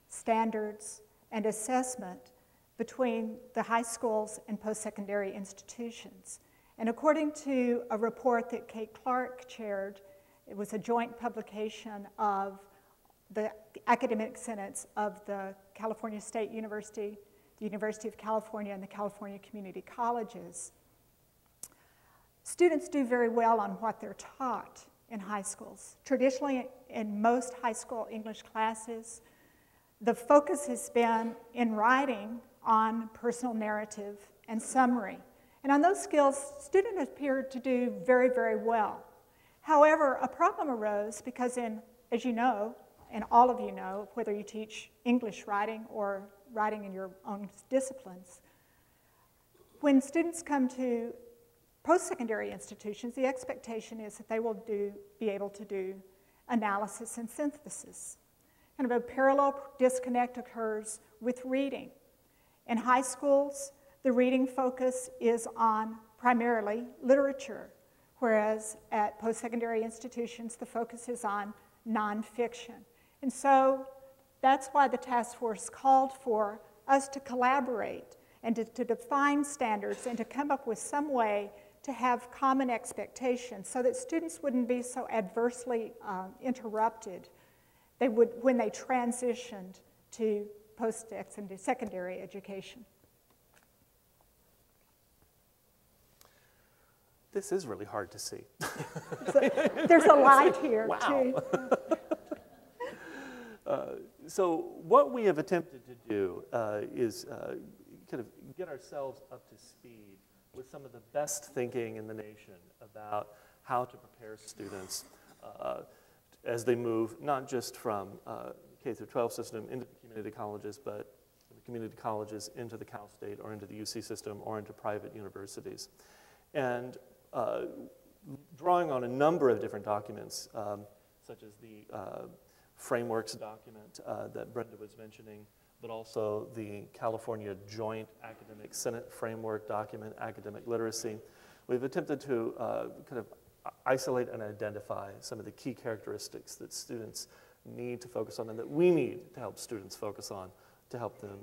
standards, and assessment between the high schools and post-secondary institutions. And according to a report that Kate Clark chaired, it was a joint publication of the academic senates of the California State University, the University of California, and the California Community Colleges. Students do very well on what they're taught in high schools. Traditionally, in most high school English classes, the focus has been in writing on personal narrative and summary. And on those skills, students appeared to do very, very well. However, a problem arose because as you know, and all of you know, whether you teach English writing or writing in your own disciplines, when students come to post-secondary institutions, the expectation is that they will be able to do analysis and synthesis. Kind of a parallel disconnect occurs with reading. In high schools, the reading focus is on primarily literature, whereas at post-secondary institutions, the focus is on nonfiction. And so that's why the task force called for us to collaborate and to define standards and to come up with some way to have common expectations so that students wouldn't be so adversely interrupted when they transitioned to post-secondary education. This is really hard to see. There's a light here, wow. too. So what we have attempted to do is kind of get ourselves up to speed with some of the best thinking in the nation about how to prepare students as they move not just from K-12 system into the community colleges, but the community colleges into the Cal State or into the UC system or into private universities. And drawing on a number of different documents, such as the frameworks document that Brenda was mentioning, but also the California Joint Academic Senate Framework document, Academic Literacy. We've attempted to kind of isolate and identify some of the key characteristics that students need to focus on and that we need to help students focus on to help them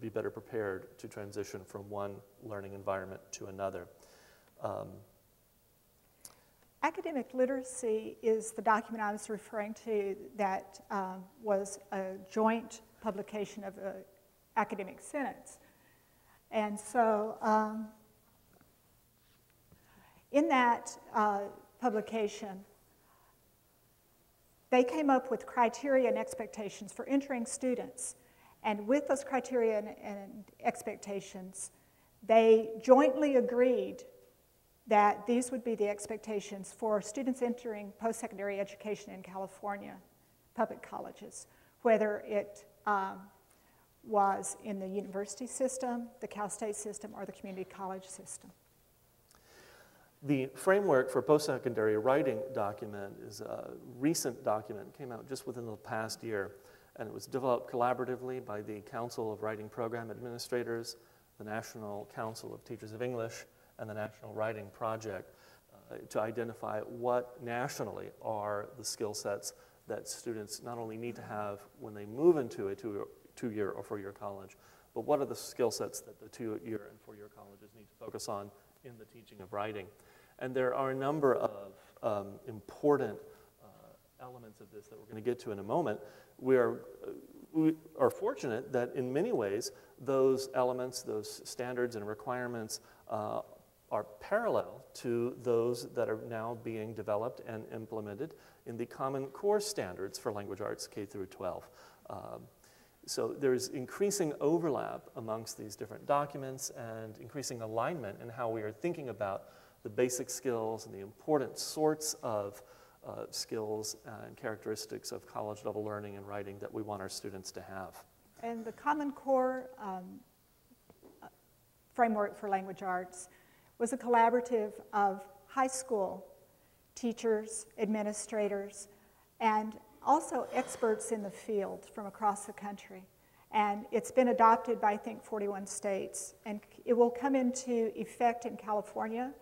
be better prepared to transition from one learning environment to another. Academic literacy is the document I was referring to that was a joint publication of an academic sentence. And so in that publication, they came up with criteria and expectations for entering students. And with those criteria and expectations, they jointly agreed that these would be the expectations for students entering post-secondary education in California public colleges, whether it was in the university system, the Cal State system, or the community college system. The framework for post-secondary writing document is a recent document, came out just within the past year, and it was developed collaboratively by the Council of Writing Program Administrators, the National Council of Teachers of English, and the National Writing Project to identify what nationally are the skill sets that students not only need to have when they move into a two-year or four-year college, but what are the skill sets that the two-year and four-year colleges need to focus on in the teaching of writing. And there are a number of important elements of this that we're going to get to in a moment. We are fortunate that in many ways those elements, those standards and requirements are parallel to those that are now being developed and implemented in the Common Core standards for language arts K through 12. So there's increasing overlap amongst these different documents and increasing alignment in how we are thinking about the basic skills and the important sorts of skills and characteristics of college-level learning and writing that we want our students to have. And the Common Core framework for language arts was a collaborative of high school teachers, administrators, and also experts in the field from across the country. And it's been adopted by, I think, 41 states. And it will come into effect in California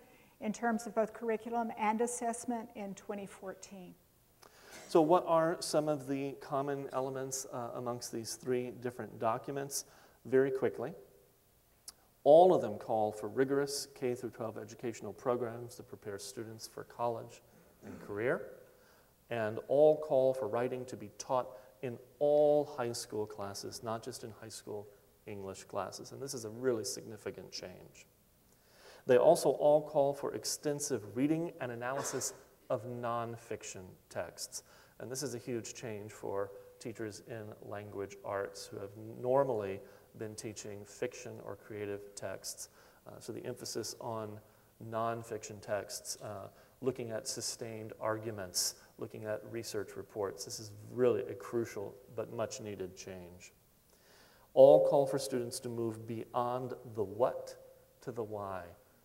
in terms of both curriculum and assessment in 2014. So what are some of the common elements amongst these three different documents? Very quickly. All of them call for rigorous K through 12 educational programs to prepare students for college and career. And all call for writing to be taught in all high school classes, not just in high school English classes. And this is a really significant change. They also all call for extensive reading and analysis of nonfiction texts. And this is a huge change for teachers in language arts who have normally been teaching fiction or creative texts. So the emphasis on nonfiction texts, looking at sustained arguments, looking at research reports. This is really a crucial but much needed change. All call for students to move beyond the what to the why.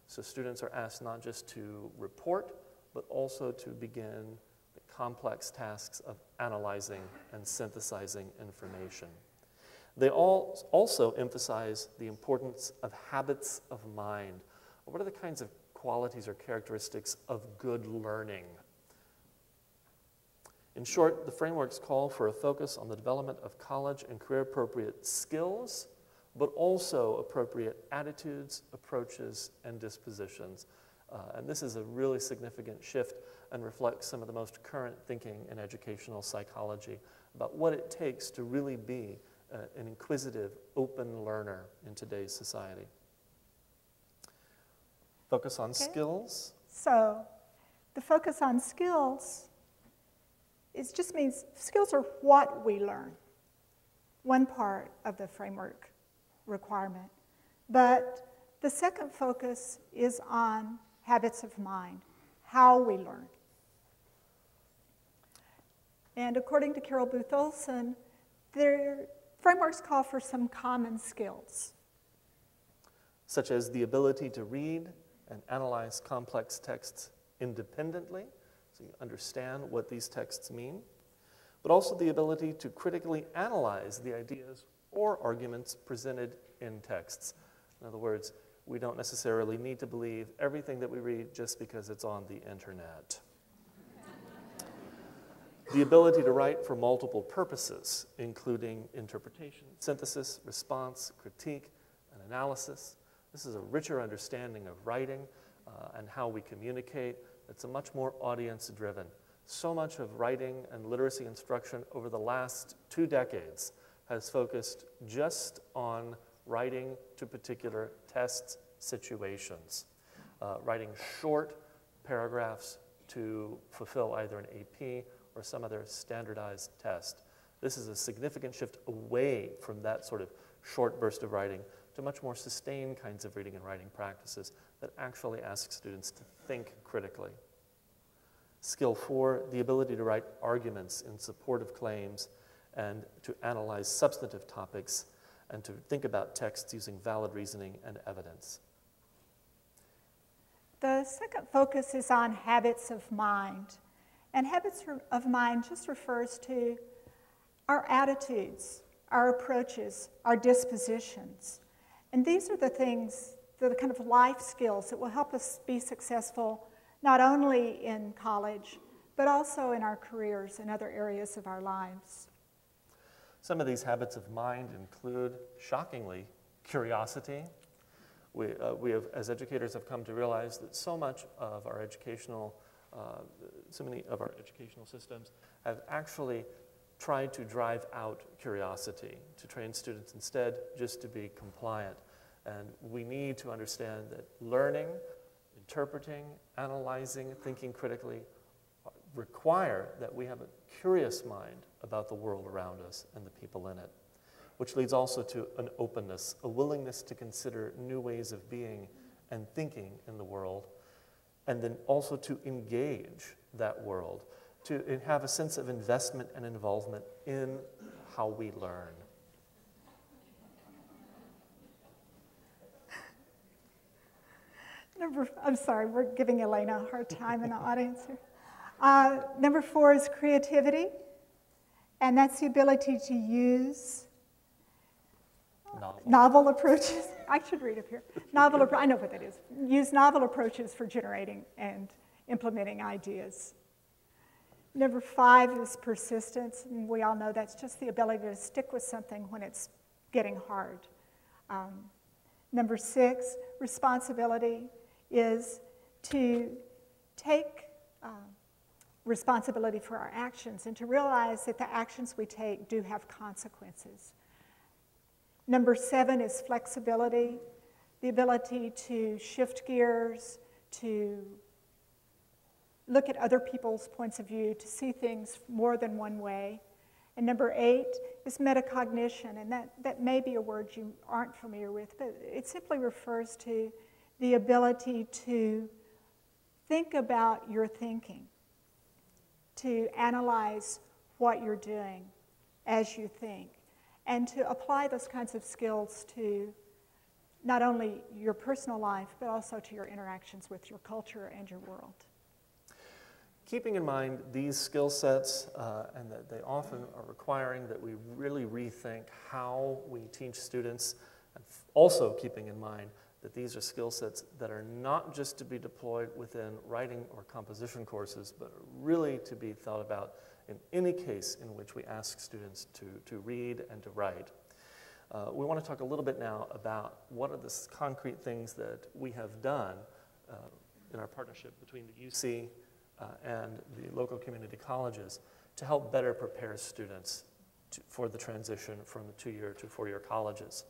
So students are asked not just to report, but also to begin the complex tasks of analyzing and synthesizing information. They all also emphasize the importance of habits of mind. What are the kinds of qualities or characteristics of good learning? In short, the frameworks call for a focus on the development of college and career-appropriate skills, but also appropriate attitudes, approaches, and dispositions. And this is a really significant shift and reflects some of the most current thinking in educational psychology about what it takes to really be an inquisitive, open learner in today's society. Focus on skills. So the focus on skills just means skills are what we learn, one part of the framework requirement. But the second focus is on habits of mind, how we learn. And according to Carol Booth Olson, their frameworks call for some common skills. Such as the ability to read and analyze complex texts independently, so you understand what these texts mean, but also the ability to critically analyze the ideas or arguments presented in texts. In other words, we don't necessarily need to believe everything that we read just because it's on the internet. The ability to write for multiple purposes, including interpretation, synthesis, response, critique, and analysis. This is a richer understanding of writing and how we communicate. It's a much more audience-driven. So much of writing and literacy instruction over the last 2 decades has focused just on writing to particular test situations, writing short paragraphs to fulfill either an AP or some other standardized test. This is a significant shift away from that sort of short burst of writing to much more sustained kinds of reading and writing practices that actually ask students to think critically. Skill 4, the ability to write arguments in support of claims and to analyze substantive topics and to think about texts using valid reasoning and evidence. The second focus is on habits of mind. And habits of mind just refers to our attitudes, our approaches, our dispositions. And these are the things, the kind of life skills that will help us be successful not only in college, but also in our careers and other areas of our lives. Some of these habits of mind include, shockingly, curiosity. We have, as educators, have come to realize that so many of our educational systems have actually tried to drive out curiosity, to train students instead just to be compliant. And we need to understand that learning, interpreting, analyzing, thinking critically require that we have a curious mind about the world around us and the people in it, which leads also to an openness, a willingness to consider new ways of being and thinking in the world, and then also to engage that world, to have a sense of investment and involvement in how we learn. I'm sorry, we're giving Elena a hard time in the audience here. Number 4 is creativity, and that's the ability to use novel approaches. I should read up here. I know what that is. Use novel approaches for generating and implementing ideas. Number 5 is persistence, and we all know that's just the ability to stick with something when it's getting hard. Number 6, responsibility, is to take responsibility for our actions and to realize that the actions we take do have consequences. Number 7 is flexibility, the ability to shift gears, to look at other people's points of view, to see things more than one way. And number 8 is metacognition, and that may be a word you aren't familiar with, but it simply refers to the ability to think about your thinking, to analyze what you're doing as you think, and to apply those kinds of skills to not only your personal life, but also to your interactions with your culture and your world. Keeping in mind these skill sets and that they often are requiring that we really rethink how we teach students, and also keeping in mind that these are skill sets that are not just to be deployed within writing or composition courses, but really to be thought about in any case in which we ask students to read and to write. We want to talk a little bit now about what are the concrete things that we have done in our partnership between the UC and the local community colleges to help better prepare students for the transition from the 2-year to 4-year colleges.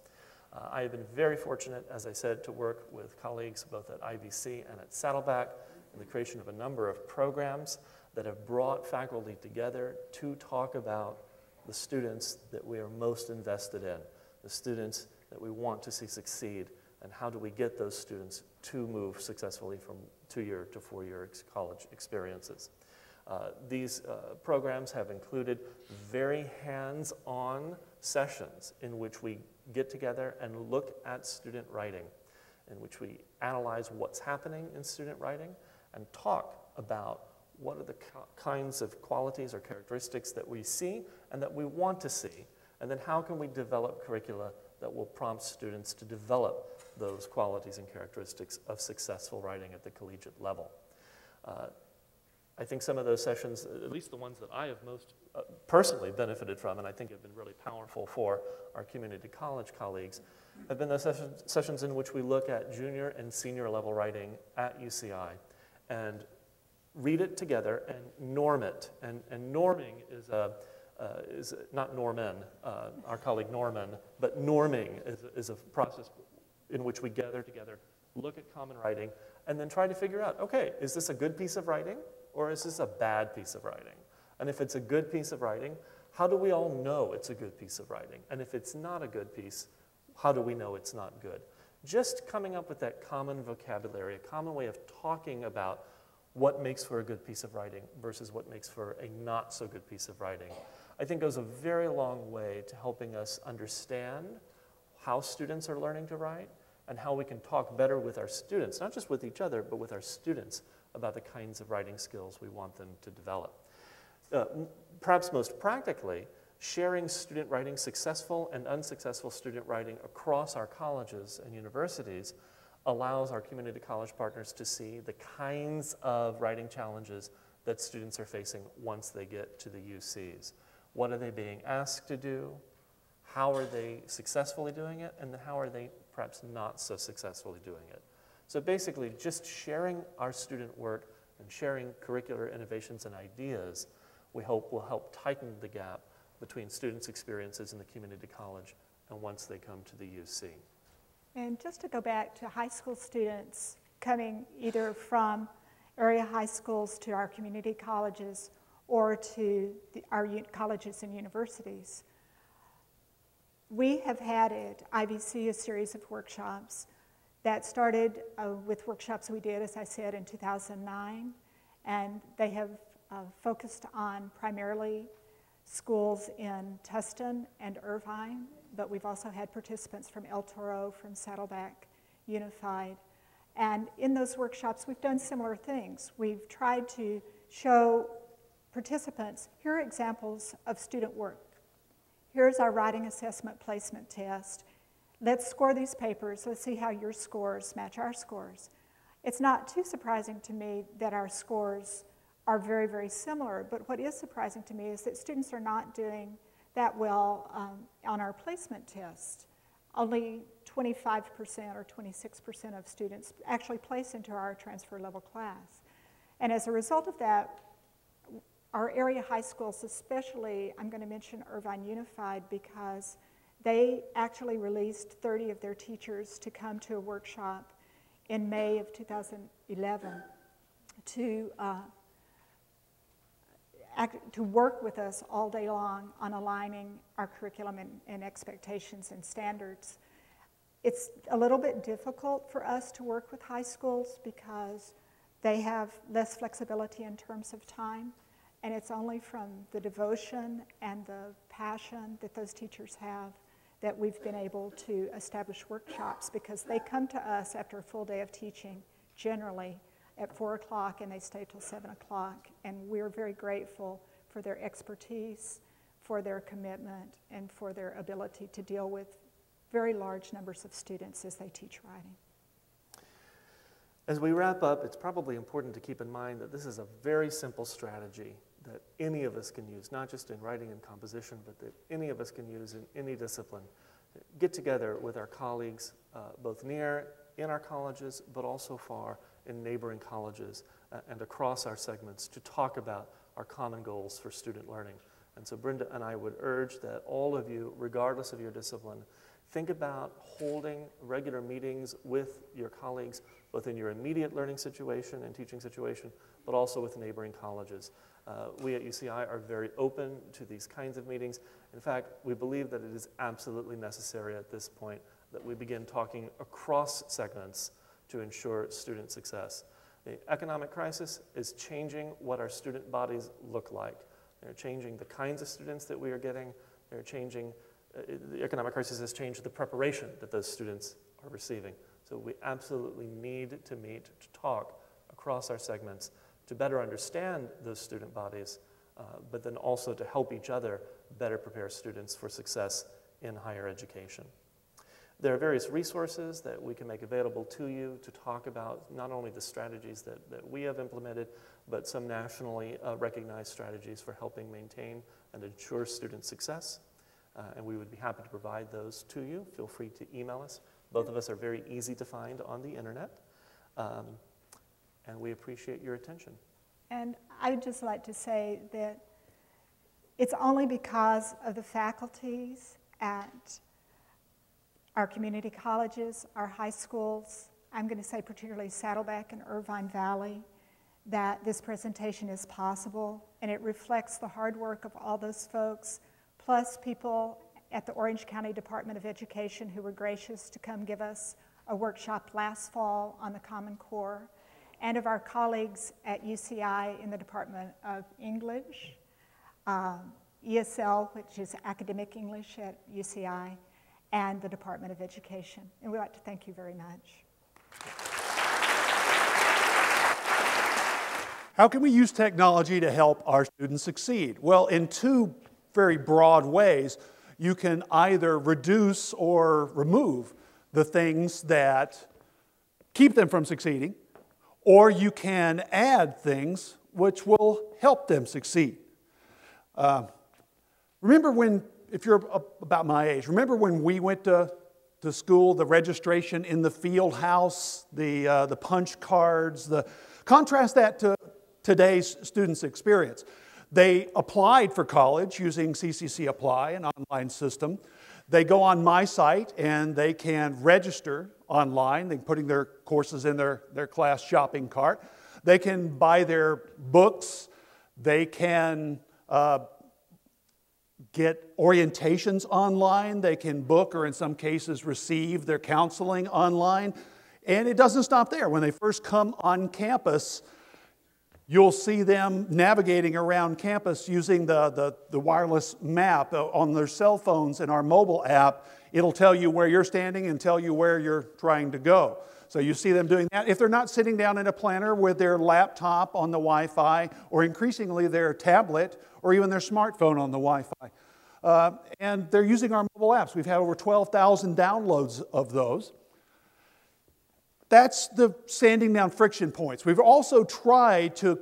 I have been very fortunate, as I said, to work with colleagues both at IBC and at Saddleback in the creation of a number of programs that have brought faculty together to talk about the students that we are most invested in, the students that we want to see succeed, and how do we get those students to move successfully from 2-year to 4-year college experiences. These programs have included very hands-on sessions in which we get together and look at student writing, in which we analyze what's happening in student writing and talk about what are the kinds of qualities or characteristics that we see and that we want to see, and then how can we develop curricula that will prompt students to develop those qualities and characteristics of successful writing at the collegiate level. I think some of those sessions, at least the ones that I have most personally benefited from, and I think have been really powerful for our community college colleagues, have been those sessions in which we look at junior and senior level writing at UCI and read it together and norm it. And norming is not Norman, our colleague Norman, but norming is a process in which we gather together, look at common writing, and then try to figure out, okay, is this a good piece of writing or is this a bad piece of writing? And if it's a good piece of writing, how do we all know it's a good piece of writing? And if it's not a good piece, how do we know it's not good? Just coming up with that common vocabulary, a common way of talking about what makes for a good piece of writing versus what makes for a not so good piece of writing, I think goes a very long way to helping us understand how students are learning to write and how we can talk better with our students, not just with each other, but with our students about the kinds of writing skills we want them to develop. Perhaps most practically, sharing student writing, successful and unsuccessful student writing across our colleges and universities allows our community college partners to see the kinds of writing challenges that students are facing once they get to the UCs. What are they being asked to do? How are they successfully doing it? And then how are they perhaps not so successfully doing it? So basically, just sharing our student work and sharing curricular innovations and ideas, we hope will help tighten the gap between students' experiences in the community college and once they come to the UC. And just to go back to high school students coming either from area high schools to our community colleges or to our colleges and universities, we have had at IVC a series of workshops that started with workshops we did, as I said, in 2009, and they have focused on primarily schools in Tustin and Irvine, but we've also had participants from El Toro, from Saddleback Unified. And in those workshops, we've done similar things. We've tried to show participants, here are examples of student work. Here's our writing assessment placement test. Let's score these papers. Let's see how your scores match our scores. It's not too surprising to me that our scores are very, very similar, but what is surprising to me is that students are not doing that well on our placement test. Only 25% or 26% of students actually place into our transfer level class. And as a result of that, our area high schools, especially, I'm going to mention Irvine Unified because they actually released 30 of their teachers to come to a workshop in May of 2011 to work with us all day long on aligning our curriculum and expectations and standards. It's a little bit difficult for us to work with high schools because they have less flexibility in terms of time, and it's only from the devotion and the passion that those teachers have that we've been able to establish workshops, because they come to us after a full day of teaching, generally at 4 o'clock, and they stay till 7 o'clock. And we're very grateful for their expertise, for their commitment, and for their ability to deal with very large numbers of students as they teach writing. As we wrap up, it's probably important to keep in mind that this is a very simple strategy that any of us can use, not just in writing and composition, but that any of us can use in any discipline. Get together with our colleagues, both near in our colleges, but also far in neighboring colleges and across our segments to talk about our common goals for student learning. And so Brenda and I would urge that all of you, regardless of your discipline, think about holding regular meetings with your colleagues, both in your immediate learning situation and teaching situation, but also with neighboring colleges. We at UCI are very open to these kinds of meetings. In fact, we believe that it is absolutely necessary at this point that we begin talking across segments to ensure student success. The economic crisis is changing what our student bodies look like. They're changing the kinds of students that we are getting. They're changing, the economic crisis has changed the preparation that those students are receiving. So we absolutely need to meet, to talk across our segments to better understand those student bodies, but then also to help each other better prepare students for success in higher education. There are various resources that we can make available to you to talk about not only the strategies that we have implemented, but some nationally recognized strategies for helping maintain and ensure student success. And we would be happy to provide those to you. Feel free to email us. Both of us are very easy to find on the internet. And we appreciate your attention. And I would just like to say that it's only because of the faculties at our community colleges, our high schools, I'm going to say particularly Saddleback and Irvine Valley, that this presentation is possible, and it reflects the hard work of all those folks, plus people at the Orange County Department of Education who were gracious to come give us a workshop last fall on the Common Core, and of our colleagues at UCI in the Department of English, ESL, which is Academic English at UCI, and the Department of Education. And we'd like to thank you very much. How can we use technology to help our students succeed? Well, in two very broad ways. You can either reduce or remove the things that keep them from succeeding, or you can add things which will help them succeed. Remember when, if you're about my age, remember when we went to school, the registration in the field house, the punch cards, contrast that to today's students' experience. They applied for college using CCC Apply, an online system. They go on my site and they can register online. They're putting their courses in their class shopping cart. They can buy their books. They can get orientations online. They can book or in some cases receive their counseling online. And it doesn't stop there. When they first come on campus, you'll see them navigating around campus using the wireless map on their cell phones and our mobile app. It'll tell you where you're standing and tell you where you're trying to go. So you see them doing that. If they're not sitting down in a planner with their laptop on the Wi-Fi, or increasingly their tablet, or even their smartphone on the Wi-Fi. And they're using our mobile apps. We've had over 12,000 downloads of those. That's the sanding down friction points. We've also tried to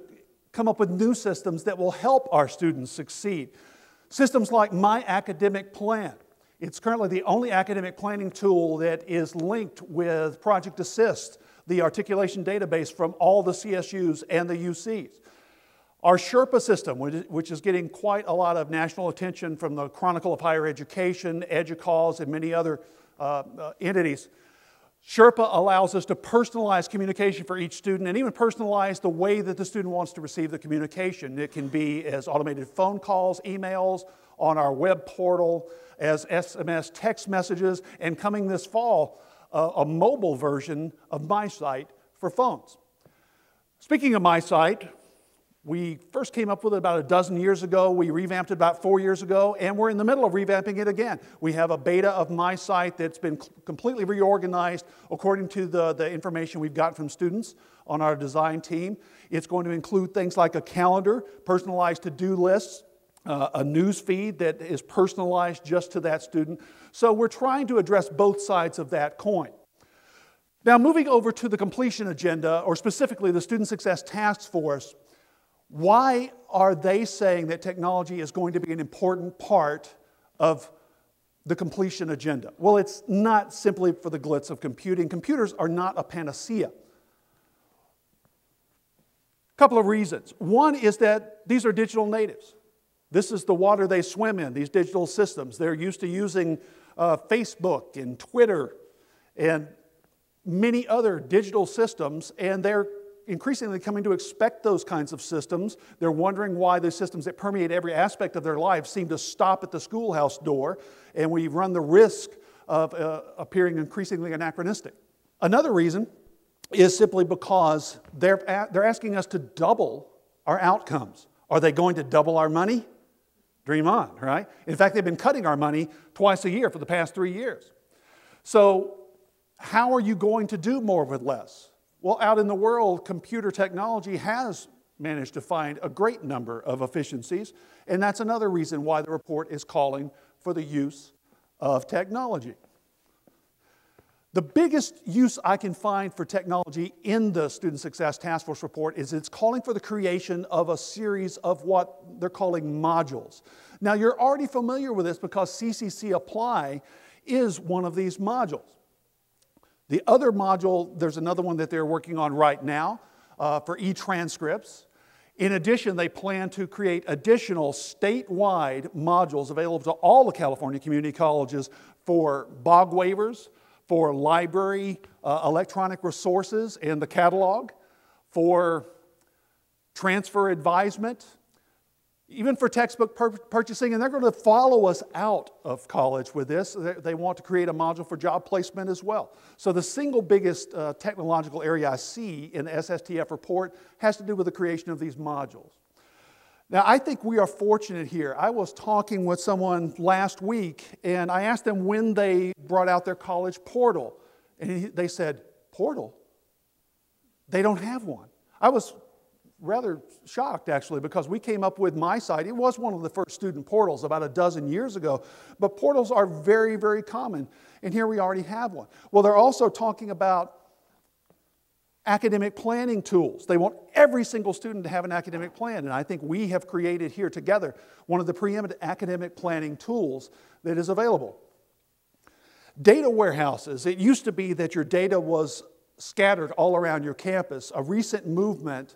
come up with new systems that will help our students succeed. Systems like My Academic Plan. It's currently the only academic planning tool that is linked with Project Assist, the articulation database from all the CSUs and the UCs. Our Sherpa system, which is getting quite a lot of national attention from the Chronicle of Higher Education, EDUCAUSE, and many other entities. Sherpa allows us to personalize communication for each student and even personalize the way that the student wants to receive the communication. It can be as automated phone calls, emails, on our web portal, as SMS text messages, and coming this fall, a mobile version of MySite for phones. Speaking of MySite, we first came up with it about a dozen years ago. We revamped it about 4 years ago, and we're in the middle of revamping it again. We have a beta of MySite that's been completely reorganized according to the information we've got from students on our design team. It's going to include things like a calendar, personalized to-do lists, a news feed that is personalized just to that student. So we're trying to address both sides of that coin. Now, moving over to the completion agenda, or specifically the Student Success Task Force, why are they saying that technology is going to be an important part of the completion agenda? Well, it's not simply for the glitz of computing. Computers are not a panacea. A couple of reasons. One is that these are digital natives. This is the water they swim in, these digital systems. They're used to using Facebook and Twitter and many other digital systems, and they're increasingly coming to expect those kinds of systems. They're wondering why the systems that permeate every aspect of their lives seem to stop at the schoolhouse door, and we run the risk of appearing increasingly anachronistic. Another reason is simply because they're asking us to double our outcomes. Are they going to double our money? Dream on, right? In fact, they've been cutting our money twice a year for the past 3 years. So how are you going to do more with less? Well, out in the world, computer technology has managed to find a great number of efficiencies, and that's another reason why the report is calling for the use of technology. The biggest use I can find for technology in the Student Success Task Force report is it's calling for the creation of a series of what they're calling modules. Now, you're already familiar with this because CCC Apply is one of these modules. The other module, there's another one that they're working on right now for e-transcripts. In addition, they plan to create additional statewide modules available to all the California community colleges for BOG waivers, for library electronic resources and the catalog, for transfer advisement, even for textbook purchasing, and they're going to follow us out of college with this. They want to create a module for job placement as well. So the single biggest technological area I see in the SSTF report has to do with the creation of these modules. Now, I think we are fortunate here. I was talking with someone last week, and I asked them when they brought out their college portal. And they said, portal? They don't have one. I was rather shocked, actually, because we came up with my site. It was one of the first student portals about a dozen years ago. But portals are very, very common, and here we already have one. Well, they're also talking about academic planning tools. They want every single student to have an academic plan, and I think we have created here together one of the preeminent academic planning tools that is available. Data warehouses. It used to be that your data was scattered all around your campus. A recent movement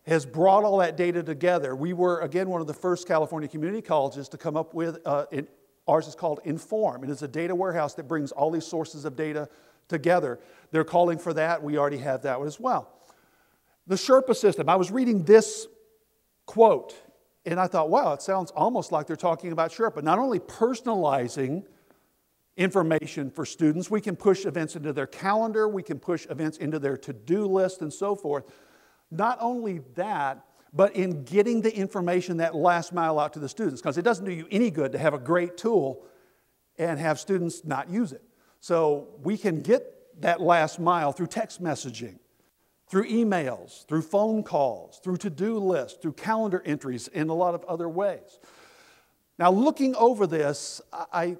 has brought all that data together. We were, again, one of the first California community colleges to come up with, ours is called Inform. It is a data warehouse that brings all these sources of data together. They're calling for that. We already have that one as well. The Sherpa system. I was reading this quote, and I thought, wow, it sounds almost like they're talking about Sherpa. Not only personalizing information for students, we can push events into their calendar, we can push events into their to-do list and so forth. Not only that, but in getting the information that last mile out to the students, because it doesn't do you any good to have a great tool and have students not use it. So we can get that last mile through text messaging, through emails, through phone calls, through to-do lists, through calendar entries, in a lot of other ways. Now, looking over this, I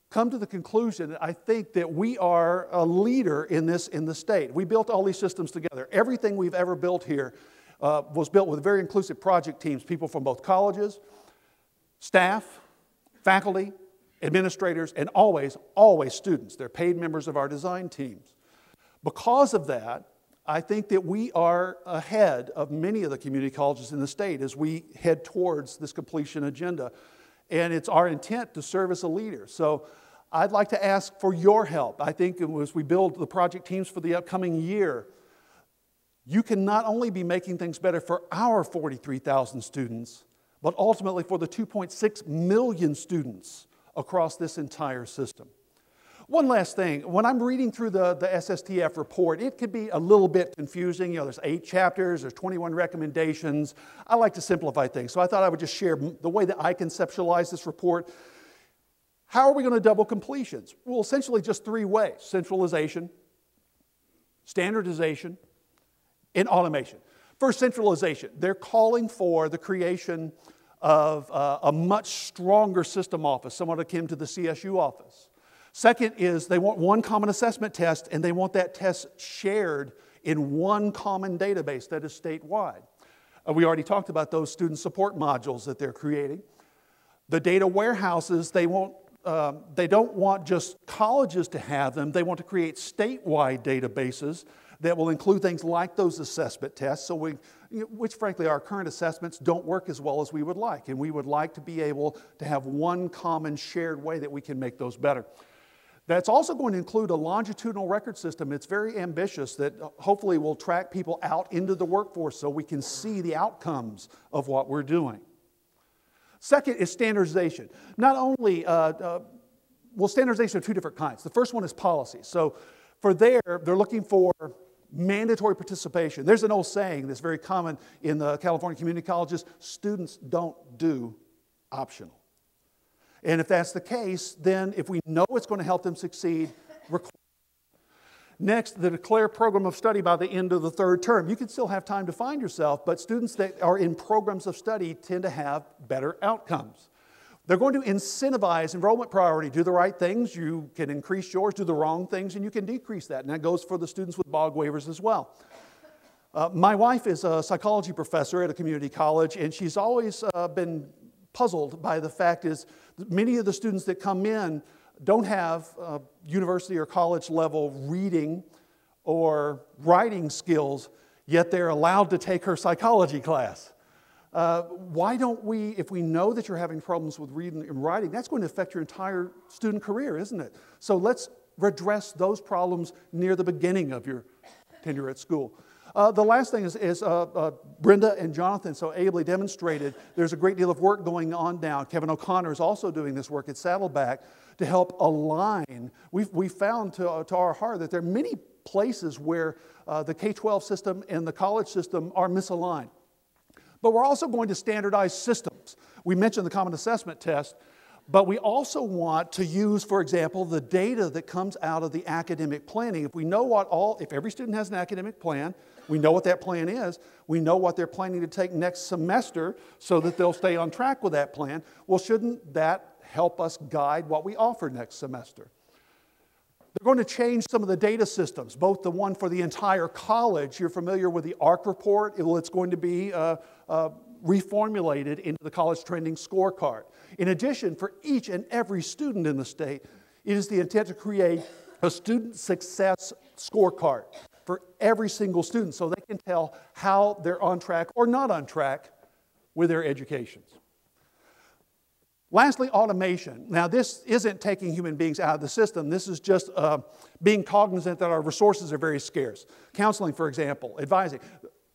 come to the conclusion that I think that we are a leader in this in the state. We built all these systems together. Everything we've ever built here was built with very inclusive project teams, people from both colleges, staff, faculty, administrators, and always students. They're paid members of our design teams. Because of that, I think that we are ahead of many of the community colleges in the state as we head towards this completion agenda. And it's our intent to serve as a leader. So I'd like to ask for your help. I think as we build the project teams for the upcoming year, you can not only be making things better for our 43,000 students, but ultimately for the 2.6 million students across this entire system. One last thing, when I'm reading through the SSTF report, it could be a little bit confusing. You know, there's 8 chapters, there's 21 recommendations. I like to simplify things, so I thought I would just share the way that I conceptualize this report. How are we going to double completions? Well, essentially just 3 ways: centralization, standardization, and automation. First, centralization. They're calling for the creation of a much stronger system office, somewhat akin to the CSU office. Second is they want one common assessment test, and they want that test shared in one common database that is statewide. We already talked about those student support modules that they're creating. The data warehouses, they don't want just colleges to have them. They want to create statewide databases that will include things like those assessment tests, which frankly our current assessments don't work as well as we would like, and we would like to be able to have one common shared way that we can make those better. That's also going to include a longitudinal record system. It's very ambitious that hopefully will track people out into the workforce so we can see the outcomes of what we're doing. Second is standardization. Not only, standardization of 2 different kinds. The first one is policy. So for they're looking for mandatory participation. There's an old saying that's very common in the California community colleges: students don't do optional. And if that's the case, then if we know it's going to help them succeed, require. Next, the declare program of study by the end of the 3rd term. You can still have time to find yourself, but students that are in programs of study tend to have better outcomes. They're going to incentivize enrollment priority. Do the right things, you can increase yours. Do the wrong things, and you can decrease that. And that goes for the students with BOG waivers as well. My wife is a psychology professor at a community college, and she's always been puzzled by the fact is many of the students that come in don't have university or college level reading or writing skills, yet they're allowed to take her psychology class. Why don't we, if we know that you're having problems with reading and writing, that's going to affect your entire student career, isn't it? So let's redress those problems near the beginning of your tenure at school. The last thing is Brenda and Jonathan so ably demonstrated there's a great deal of work going on now. Kevin O'Connor is also doing this work at Saddleback to help align. We found to our heart that there are many places where the K-12 system and the college system are misaligned. But we're also going to standardize systems. We mentioned the Common Assessment Test, but we also want to use, for example, the data that comes out of the academic planning. If we know if every student has an academic plan, we know what that plan is, we know what they're planning to take next semester so that they'll stay on track with that plan, well, shouldn't that help us guide what we offer next semester? They're going to change some of the data systems, both the one for the entire college. You're familiar with the ARC report. It's going to be reformulated into the college trending scorecard. In addition, for each and every student in the state, it is the intent to create a student success scorecard for every single student so they can tell how they're on track or not on track with their educations. Lastly, automation. Now, this isn't taking human beings out of the system. This is just being cognizant that our resources are very scarce. Counseling, for example, advising,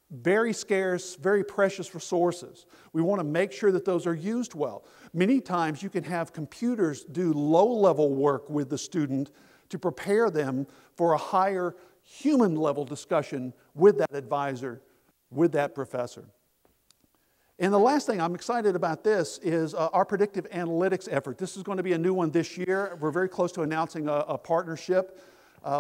very scarce, very precious resources. We want to make sure that those are used well. Many times you can have computers do low-level work with the student to prepare them for a higher human-level discussion with that advisor, with that professor. And the last thing I'm excited about this is our predictive analytics effort. This is going to be a new one this year. We're very close to announcing a partnership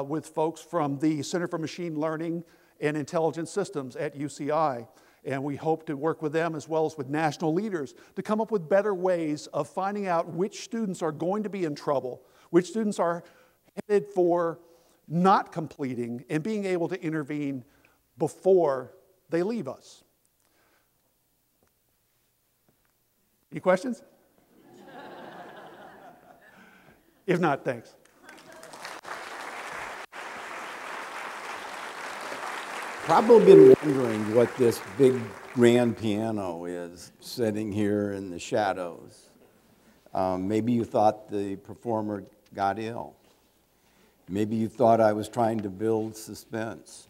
with folks from the Center for Machine Learning and Intelligent Systems at UCI. And we hope to work with them as well as with national leaders to come up with better ways of finding out which students are going to be in trouble, which students are headed for not completing, and being able to intervene before they leave us. Any questions? If not, thanks. Probably been wondering what this big grand piano is sitting here in the shadows. Maybe you thought the performer got ill. Maybe you thought I was trying to build suspense.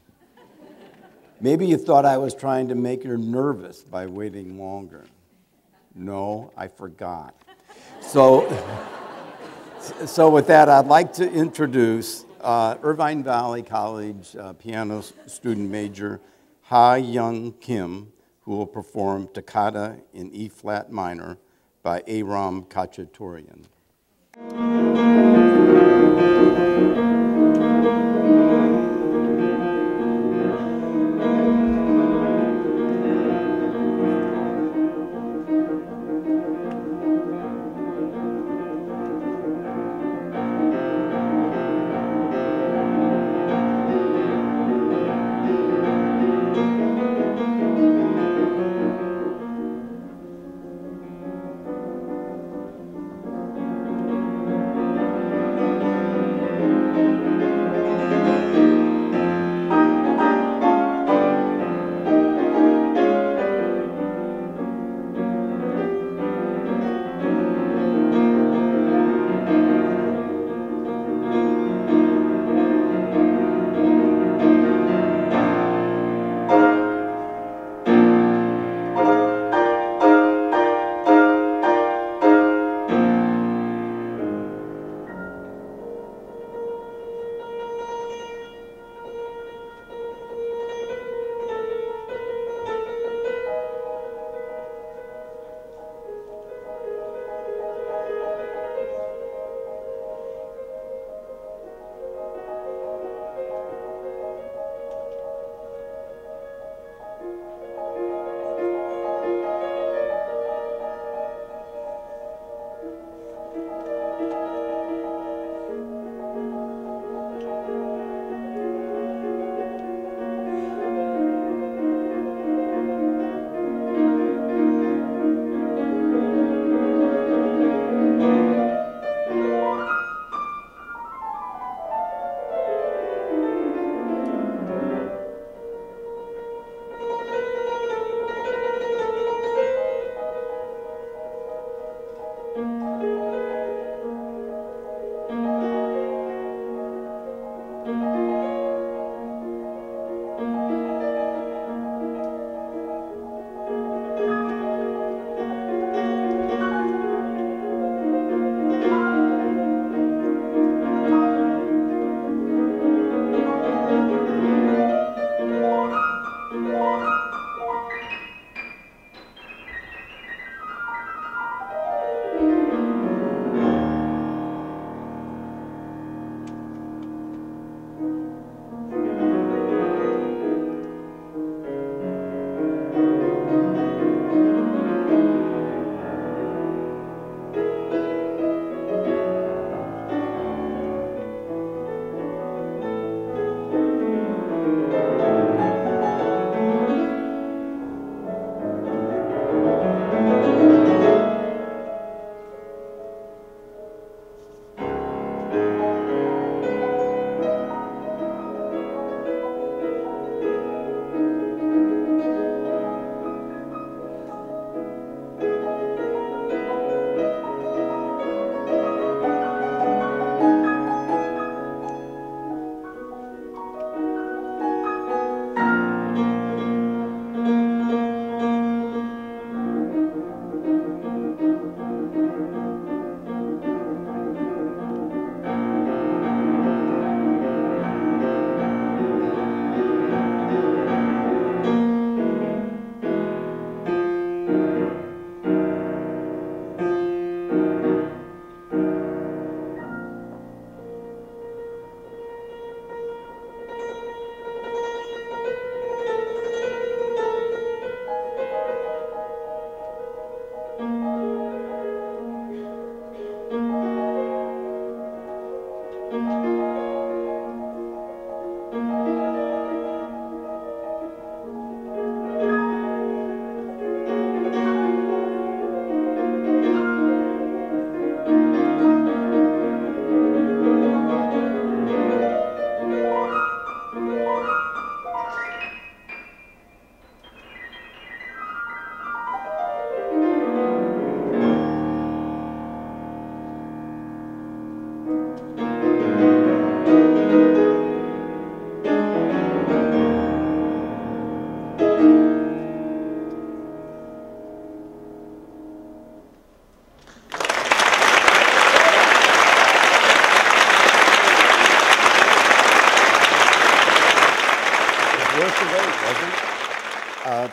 Maybe you thought I was trying to make her nervous by waiting longer. No, I forgot. So with that, I'd like to introduce Irvine Valley College piano student major Ha Young Kim, who will perform Toccata in E-flat minor by Aram Khachaturian.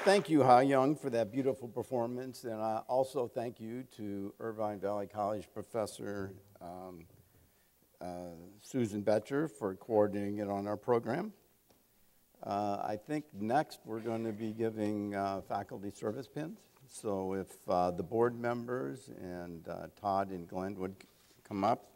Thank you, Ha Young, for that beautiful performance, and I also thank you to Irvine Valley College professor Susan Betcher for coordinating it on our program. I think next we're going to be giving faculty service pins. So if the board members and Todd and Glenn would come up.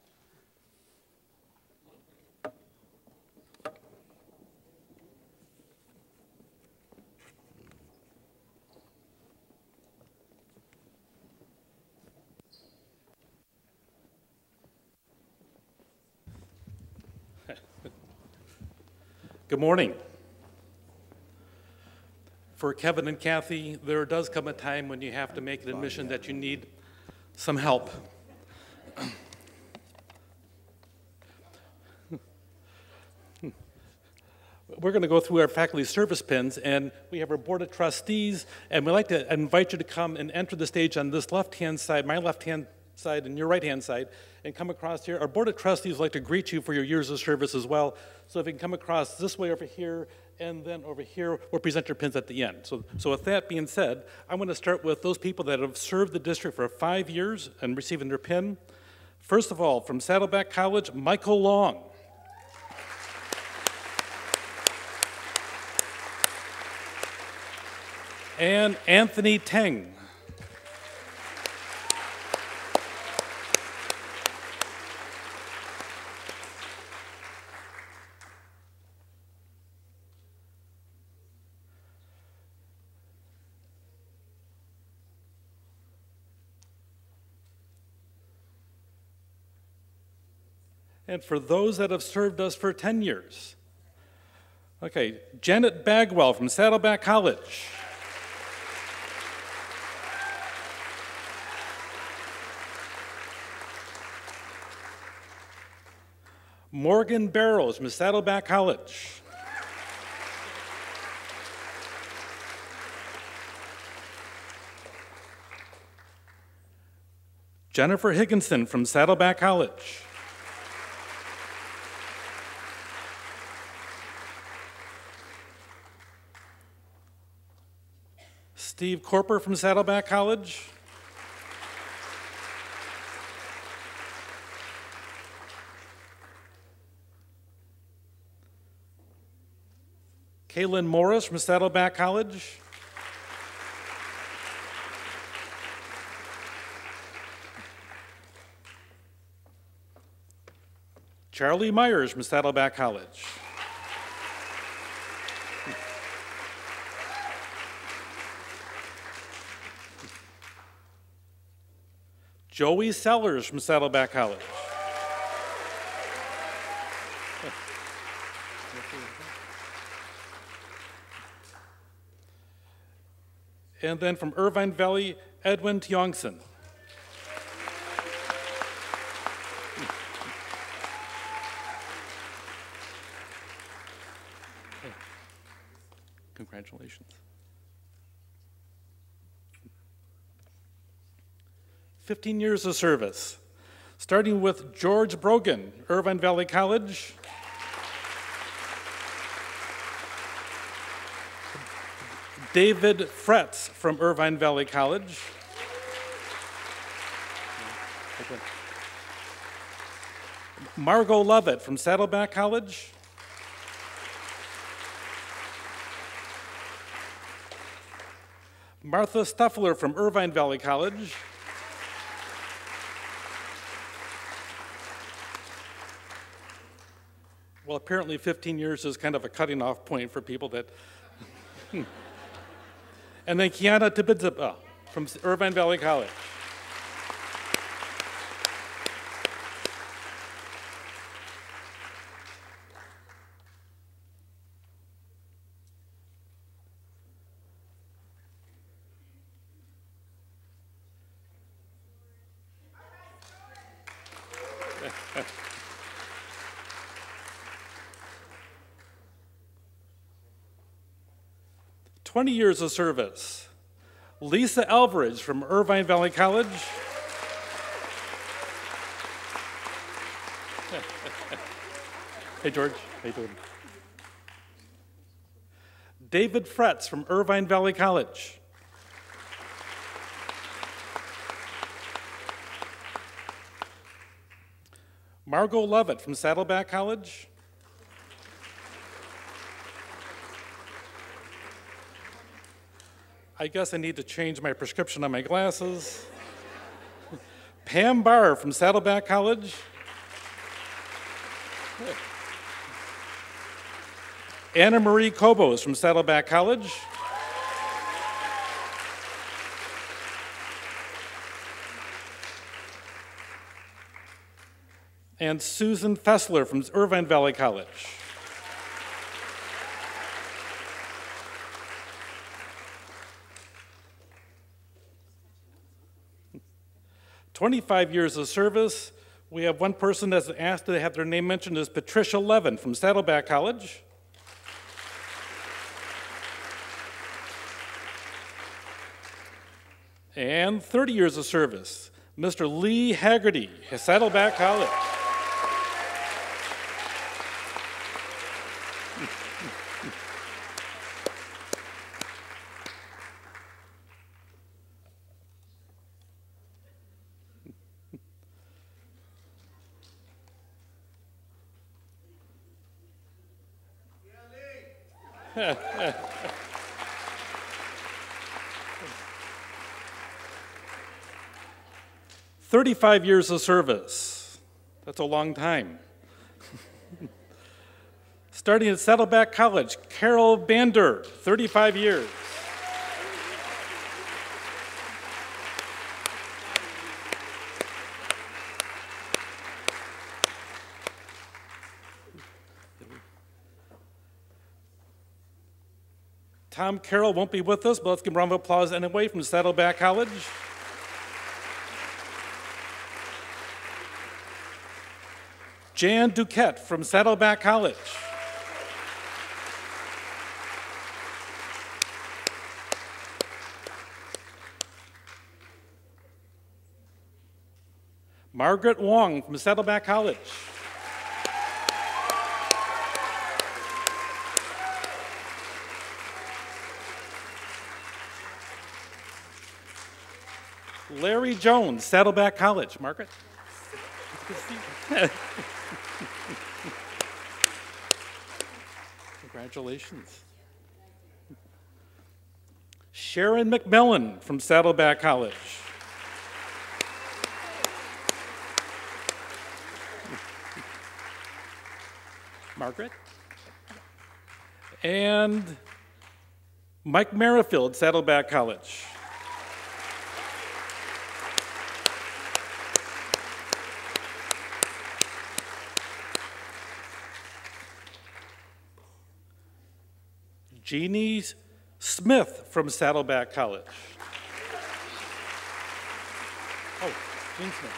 Good morning. For Kevin and Kathy, there does come a time when you have to make an admission that you need some help. We're going to go through our faculty service pins, and we have our board of trustees, and we'd like to invite you to come and enter the stage on this left-hand side, my left-hand side and your right-hand side, and come across here. Our board of trustees would like to greet you for your years of service as well. So if you can come across this way over here, and then over here, we'll present your pins at the end. So with that being said, I'm going to start with those people that have served the district for 5 years and receiving their pin. First of all, from Saddleback College, Michael Long. And Anthony Teng. And for those that have served us for 10 years, okay, Janet Bagwell from Saddleback College. Morgan Barrows from Saddleback College. Jennifer Higginson from Saddleback College. Steve Corper from Saddleback College. Kaylin Morris from Saddleback College. Charlie Myers from Saddleback College. Joey Sellers from Saddleback College. And then from Irvine Valley, Edwin Tiongson. Congratulations. 15 years of service, starting with George Brogan, Irvine Valley College. David Fretz from Irvine Valley College. Margot Lovett from Saddleback College. Martha Stuffler from Irvine Valley College. Well, apparently 15 years is kind of a cutting off point for people that... And then Kiana Tibidzaba from Irvine Valley College. "20 years of service, Lisa Alvarez from Irvine Valley College. Hey, George. How you doing? David Fretz from Irvine Valley College. Margot Lovett from Saddleback College. I guess I need to change my prescription on my glasses. Pam Barr from Saddleback College. Anna Marie Kobos from Saddleback College. And Susan Fessler from Irvine Valley College. 25 years of service. We have one person that's asked to have their name mentioned is Patricia Levin from Saddleback College. And 30 years of service, Mr. Lee Haggerty, Saddleback College. Yeah. 35 years of service. That's a long time. Starting at Saddleback College, Carol Bander, 35 years. Tom Carroll won't be with us, but let's give him a round of applause anyway from Saddleback College. Jan Duquette from Saddleback College. Margaret Wong from Saddleback College. Larry Jones, Saddleback College. Margaret? Congratulations. Sharon McMillan from Saddleback College. Margaret? And Mike Merrifield, Saddleback College. Jeannie Smith from Saddleback College. Oh, Jean Smith.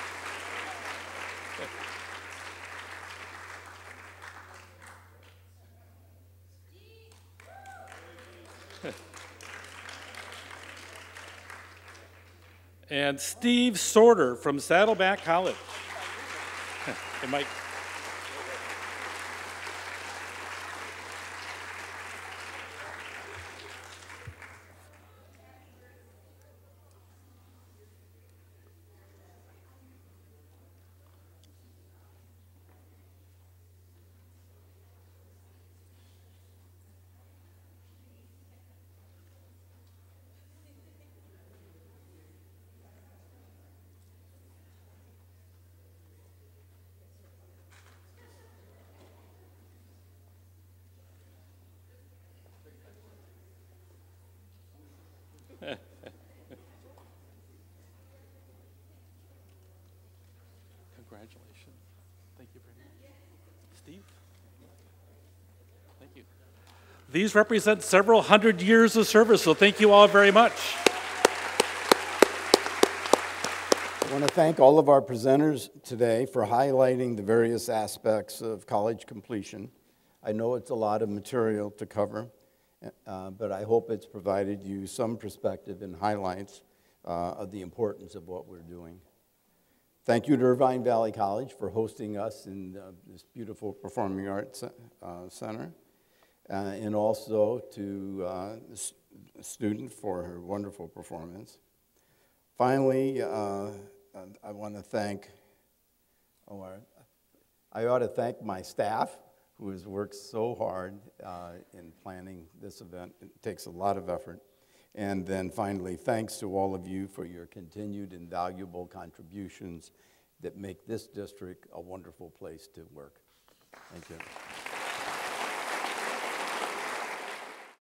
And Steve Sorter from Saddleback College. Hey, Mike. Congratulations. Thank you very much. Steve? Thank you. These represent several hundred years of service, so thank you all very much. I want to thank all of our presenters today for highlighting the various aspects of college completion. I know it's a lot of material to cover, but I hope it's provided you some perspective and highlights of the importance of what we're doing. Thank you to Irvine Valley College for hosting us in this beautiful Performing Arts Center, and also to the student for her wonderful performance. Finally, I want to thank, I ought to thank my staff who has worked so hard in planning this event. It takes a lot of effort. And then finally, thanks to all of you for your continued invaluable contributions that make this district a wonderful place to work. Thank you.